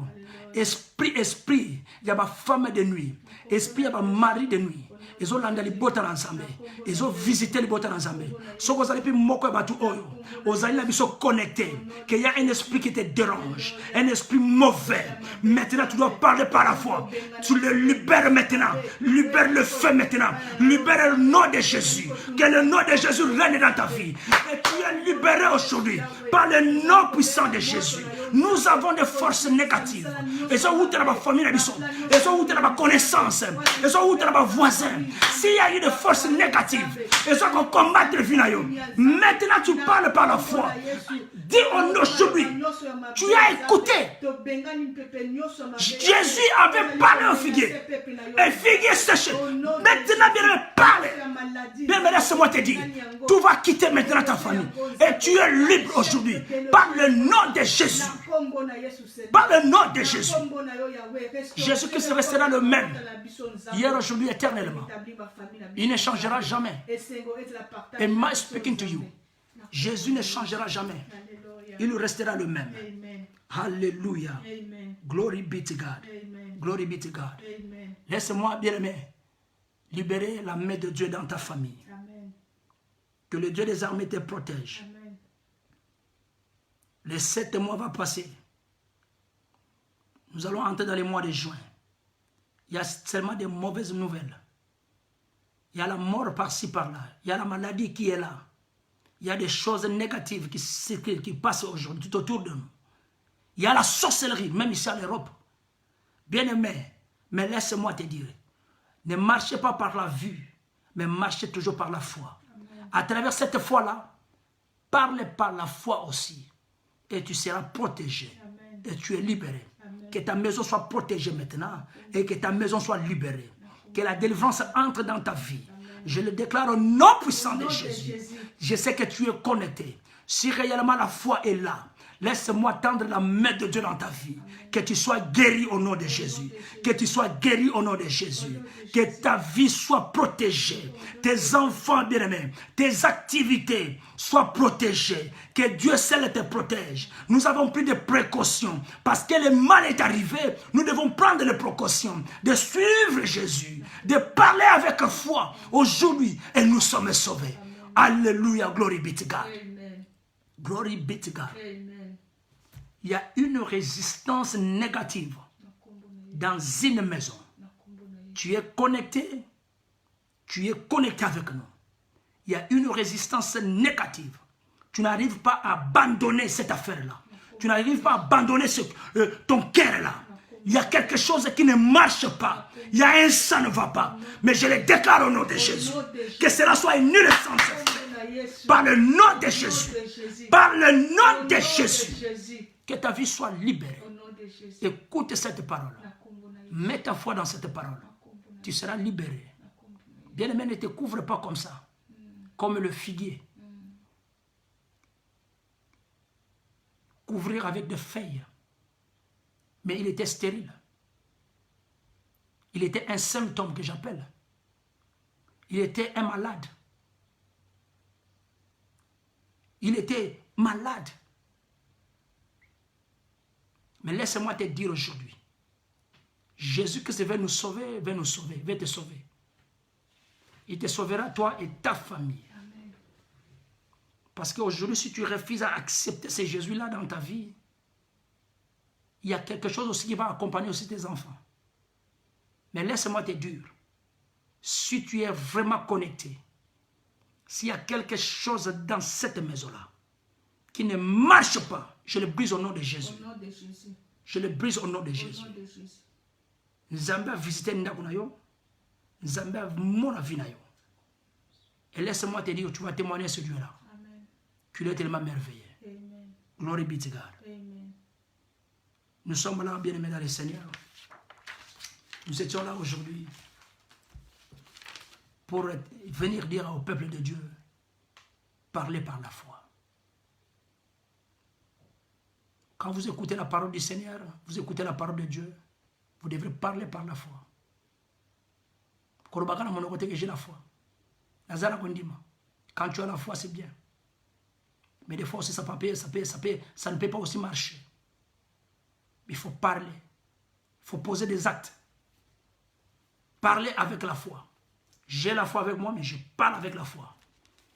Esprit, il y a ma femme de nuit. Esprit, il y a ma mari de nuit. Ils ont landé les bottes ensemble. Ils ont visité les bottes ensemble. Ce que vous allez moko batu oyo. Vous allez sont connectés. Qu'il y a un esprit qui te dérange, un esprit mauvais. Maintenant, tu dois parler par la foi. Tu le libères maintenant. Libère le feu maintenant. Libère le nom de Jésus. Que le nom de Jésus règne dans ta vie. Et tu es libéré aujourd'hui par le nom puissant de Jésus. Nous avons des forces négatives. Et ça, où tu as ma famille, et ça, où tu as ma connaissance, et ça, où tu as ma voisin. S'il y a eu des forces négatives, et ça, qu'on combatte le finayo. Maintenant, tu parles par la foi. Dis au nom aujourd'hui, tu as écouté. Jésus avait parlé au figuier. Et figuier séché. Maintenant, bien parle. Bien, mais laisse-moi te dire, tu vas quitter maintenant ta famille. Et tu es libre aujourd'hui. Par le nom de Jésus. Par le nom de Jésus. Jésus-Christ restera le même. Hier, aujourd'hui, éternellement. Il ne changera jamais. Am I speaking to you? Jésus ne changera jamais. Il restera le même. Alléluia. Glory be to God. Glory be to God. Laisse-moi, bien-aimé, libérer la main de Dieu dans ta famille. Que le Dieu des armées te protège. Les 7 mois vont passer. Nous allons entrer dans les mois de juin. Il y a seulement des mauvaises nouvelles. Il y a la mort par-ci, par-là. Il y a la maladie qui est là. Il y a des choses négatives qui circulent, qui passent aujourd'hui tout autour de nous. Il y a la sorcellerie, même ici en Europe. Bien-aimé, mais laisse-moi te dire, ne marchez pas par la vue, mais marchez toujours par la foi. Amen. À travers cette foi-là, parle par la foi aussi. Et tu seras protégé. Amen. Et tu es libéré. Amen. Que ta maison soit protégée maintenant. Et que ta maison soit libérée. Amen. Que la délivrance entre dans ta vie. Amen. Je le déclare au nom puissant de Jésus. Je sais que tu es connecté. Si réellement la foi est là, Laisse-moi tendre la main de Dieu dans ta vie. Que tu sois guéri au nom de Jésus. Que tu sois guéri au nom de Jésus. Que ta vie soit protégée. Tes enfants bien-aimés, tes activités soient protégées. Que Dieu seul te protège. Nous avons pris des précautions. Parce que le mal est arrivé, nous devons prendre les précautions. De suivre Jésus. De parler avec foi. Aujourd'hui, et nous sommes sauvés. Alléluia, glory be to God. Glory be to God. Il y a une résistance négative dans une maison. Tu es connecté avec nous. Il y a une résistance négative. Tu n'arrives pas à abandonner cette affaire-là. Tu n'arrives pas à abandonner ton cœur-là. Il y a quelque chose qui ne marche pas. Il y a un ça ne va pas. Mais je le déclare au nom de Jésus. Que cela soit une innocence. Par le nom de Jésus. Par le nom de Jésus. Que ta vie soit libérée. Écoute cette parole. Mets ta foi dans cette parole. Tu seras libéré. Bien-aimé, ne te couvre pas comme ça. Comme le figuier. Couvrir avec des feuilles. Mais il était stérile. Il était un symptôme que j'appelle. Il était un malade. Il était malade. Mais laisse-moi te dire aujourd'hui, Jésus-Christ veut nous sauver, veut te sauver. Il te sauvera, toi et ta famille. Amen. Parce qu'aujourd'hui, si tu refuses à accepter ce Jésus-là dans ta vie, il y a quelque chose aussi qui va accompagner aussi tes enfants. Mais laisse-moi te dire, si tu es vraiment connecté, s'il y a quelque chose dans cette maison-là qui ne marche pas, je le brise au nom de Jésus. Au nom de Jésus. Je le brise au nom de Jésus. Nzambe a visité Ndakunayo. Nzambe a mon vie. Et laisse-moi te dire, tu vas témoigner ce Dieu-là. Tu es tellement merveilleux. Amen. Glory be to God. Amen. Nous sommes là, bien-aimés dans le Seigneur. Nous étions là aujourd'hui pour venir dire au peuple de Dieu, parler par la foi. Quand vous écoutez la parole du Seigneur, vous écoutez la parole de Dieu, vous devrez parler par la foi. Que j'ai la foi. Quand tu as la foi, c'est bien. Mais des fois aussi, ça ne peut pas aussi marcher. Il faut parler. Il faut poser des actes. Parler avec la foi. J'ai la foi avec moi, mais je parle avec la foi.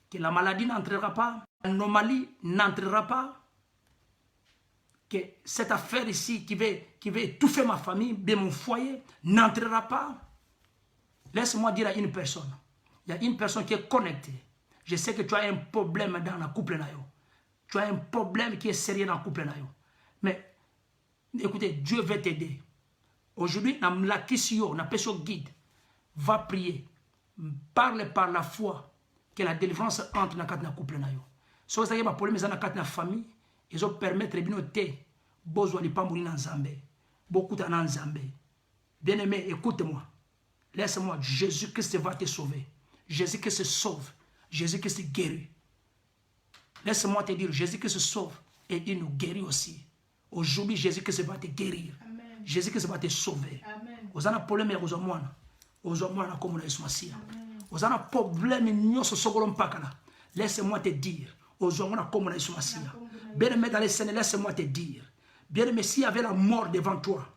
Que la maladie n'entrera pas, l'anomalie n'entrera pas. Que cette affaire ici qui veut étouffer ma famille, bien mon foyer, n'entrera pas. Laisse-moi dire à une personne. Il y a une personne qui est connectée. Je sais que tu as un problème dans la couple. Tu as un problème qui est sérieux dans la couple. Mais écoutez, Dieu veut t'aider. Aujourd'hui, la question, la personne guide, va prier. Parle par la foi que la délivrance entre dans la couple. Si vous avez un problème dans la famille, ils ont permettre de noter besoin de pambouri dans Zambé. Beaucoup dans Zambé. Bien-aimé, écoute-moi. Laisse-moi, Jésus-Christ va te sauver. Jésus-Christ sauve. Jésus-Christ guérit. Laisse-moi te dire, Jésus-Christ sauve et il nous guérit aussi. Aujourd'hui, Jésus-Christ va te guérir. Jésus-Christ va te sauver. Vous avez un problème aux hommes. Aux hommes comme on a eu. Vous avez un problème, laisse-moi te dire. Aux hommes comme on a eu. Bien-aimé dans les scènes, laisse-moi te dire. Bien-aimé, s'il y avait la mort devant toi,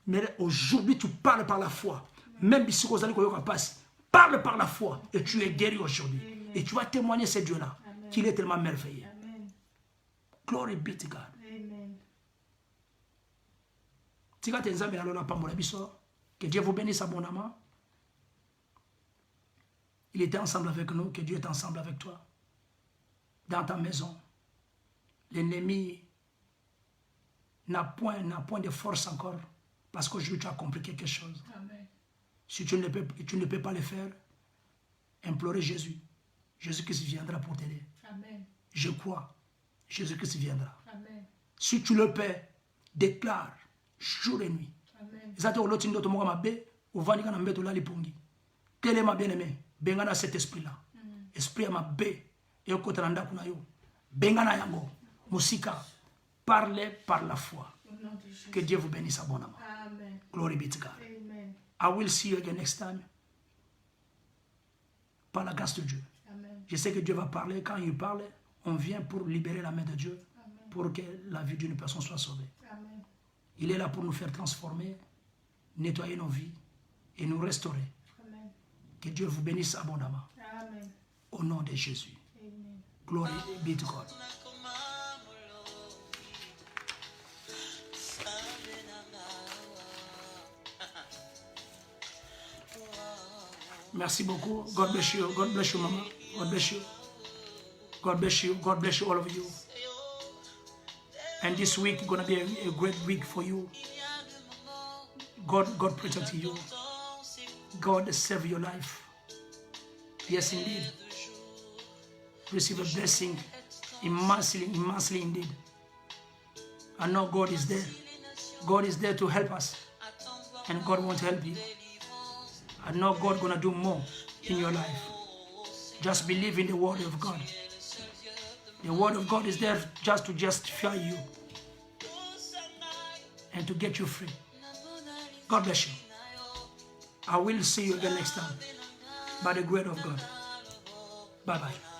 mais aujourd'hui tu parles par la foi. Même si vous allez passer, parle par la foi et tu es guéri aujourd'hui. Et tu vas témoigner ce Dieu-là, qu'il est tellement merveilleux. Amen. Glory be to God. Amen. Que Dieu vous bénisse abondamment. Il était ensemble avec nous, que Dieu est ensemble avec toi. Dans ta maison. L'ennemi n'a point de force encore. Parce qu'aujourd'hui tu as compris quelque chose. Amen. Si tu ne peux pas le faire, implorez Jésus. Jésus-Christ viendra pour t'aider. Je crois. Jésus-Christ viendra. Amen. Si tu le peux, déclare jour et nuit. Téléma bien-aimé, bengana cet esprit-là. Esprit à ma bé, et au côté de Ndakunayo. Bengana yango, musika. Parlez par la foi. Que Dieu vous bénisse abondamment. Amen. Glory be to God. Amen. I will see you again next time. Par la grâce de Dieu. Amen. Je sais que Dieu va parler. Quand il parle, on vient pour libérer la main de Dieu. Amen. Pour que la vie d'une personne soit sauvée. Amen. Il est là pour nous faire transformer, nettoyer nos vies et nous restaurer. Amen. Que Dieu vous bénisse abondamment. Amen. Au nom de Jésus. Amen. Glory be to God. Merci beaucoup. God bless you. God bless you, Mama. God bless you. God bless you. God bless you, all of you. And this week is going to be a great week for you. God protect you. God save your life. Yes, indeed. Receive a blessing immensely indeed. I know God is there. God is there to help us. And God wants to help you. I know God gonna do more in your life. Just believe in the word of God. The word of God is there just to justify you and to get you free. God bless you. I will see you again next time by the grace of God. Bye-bye.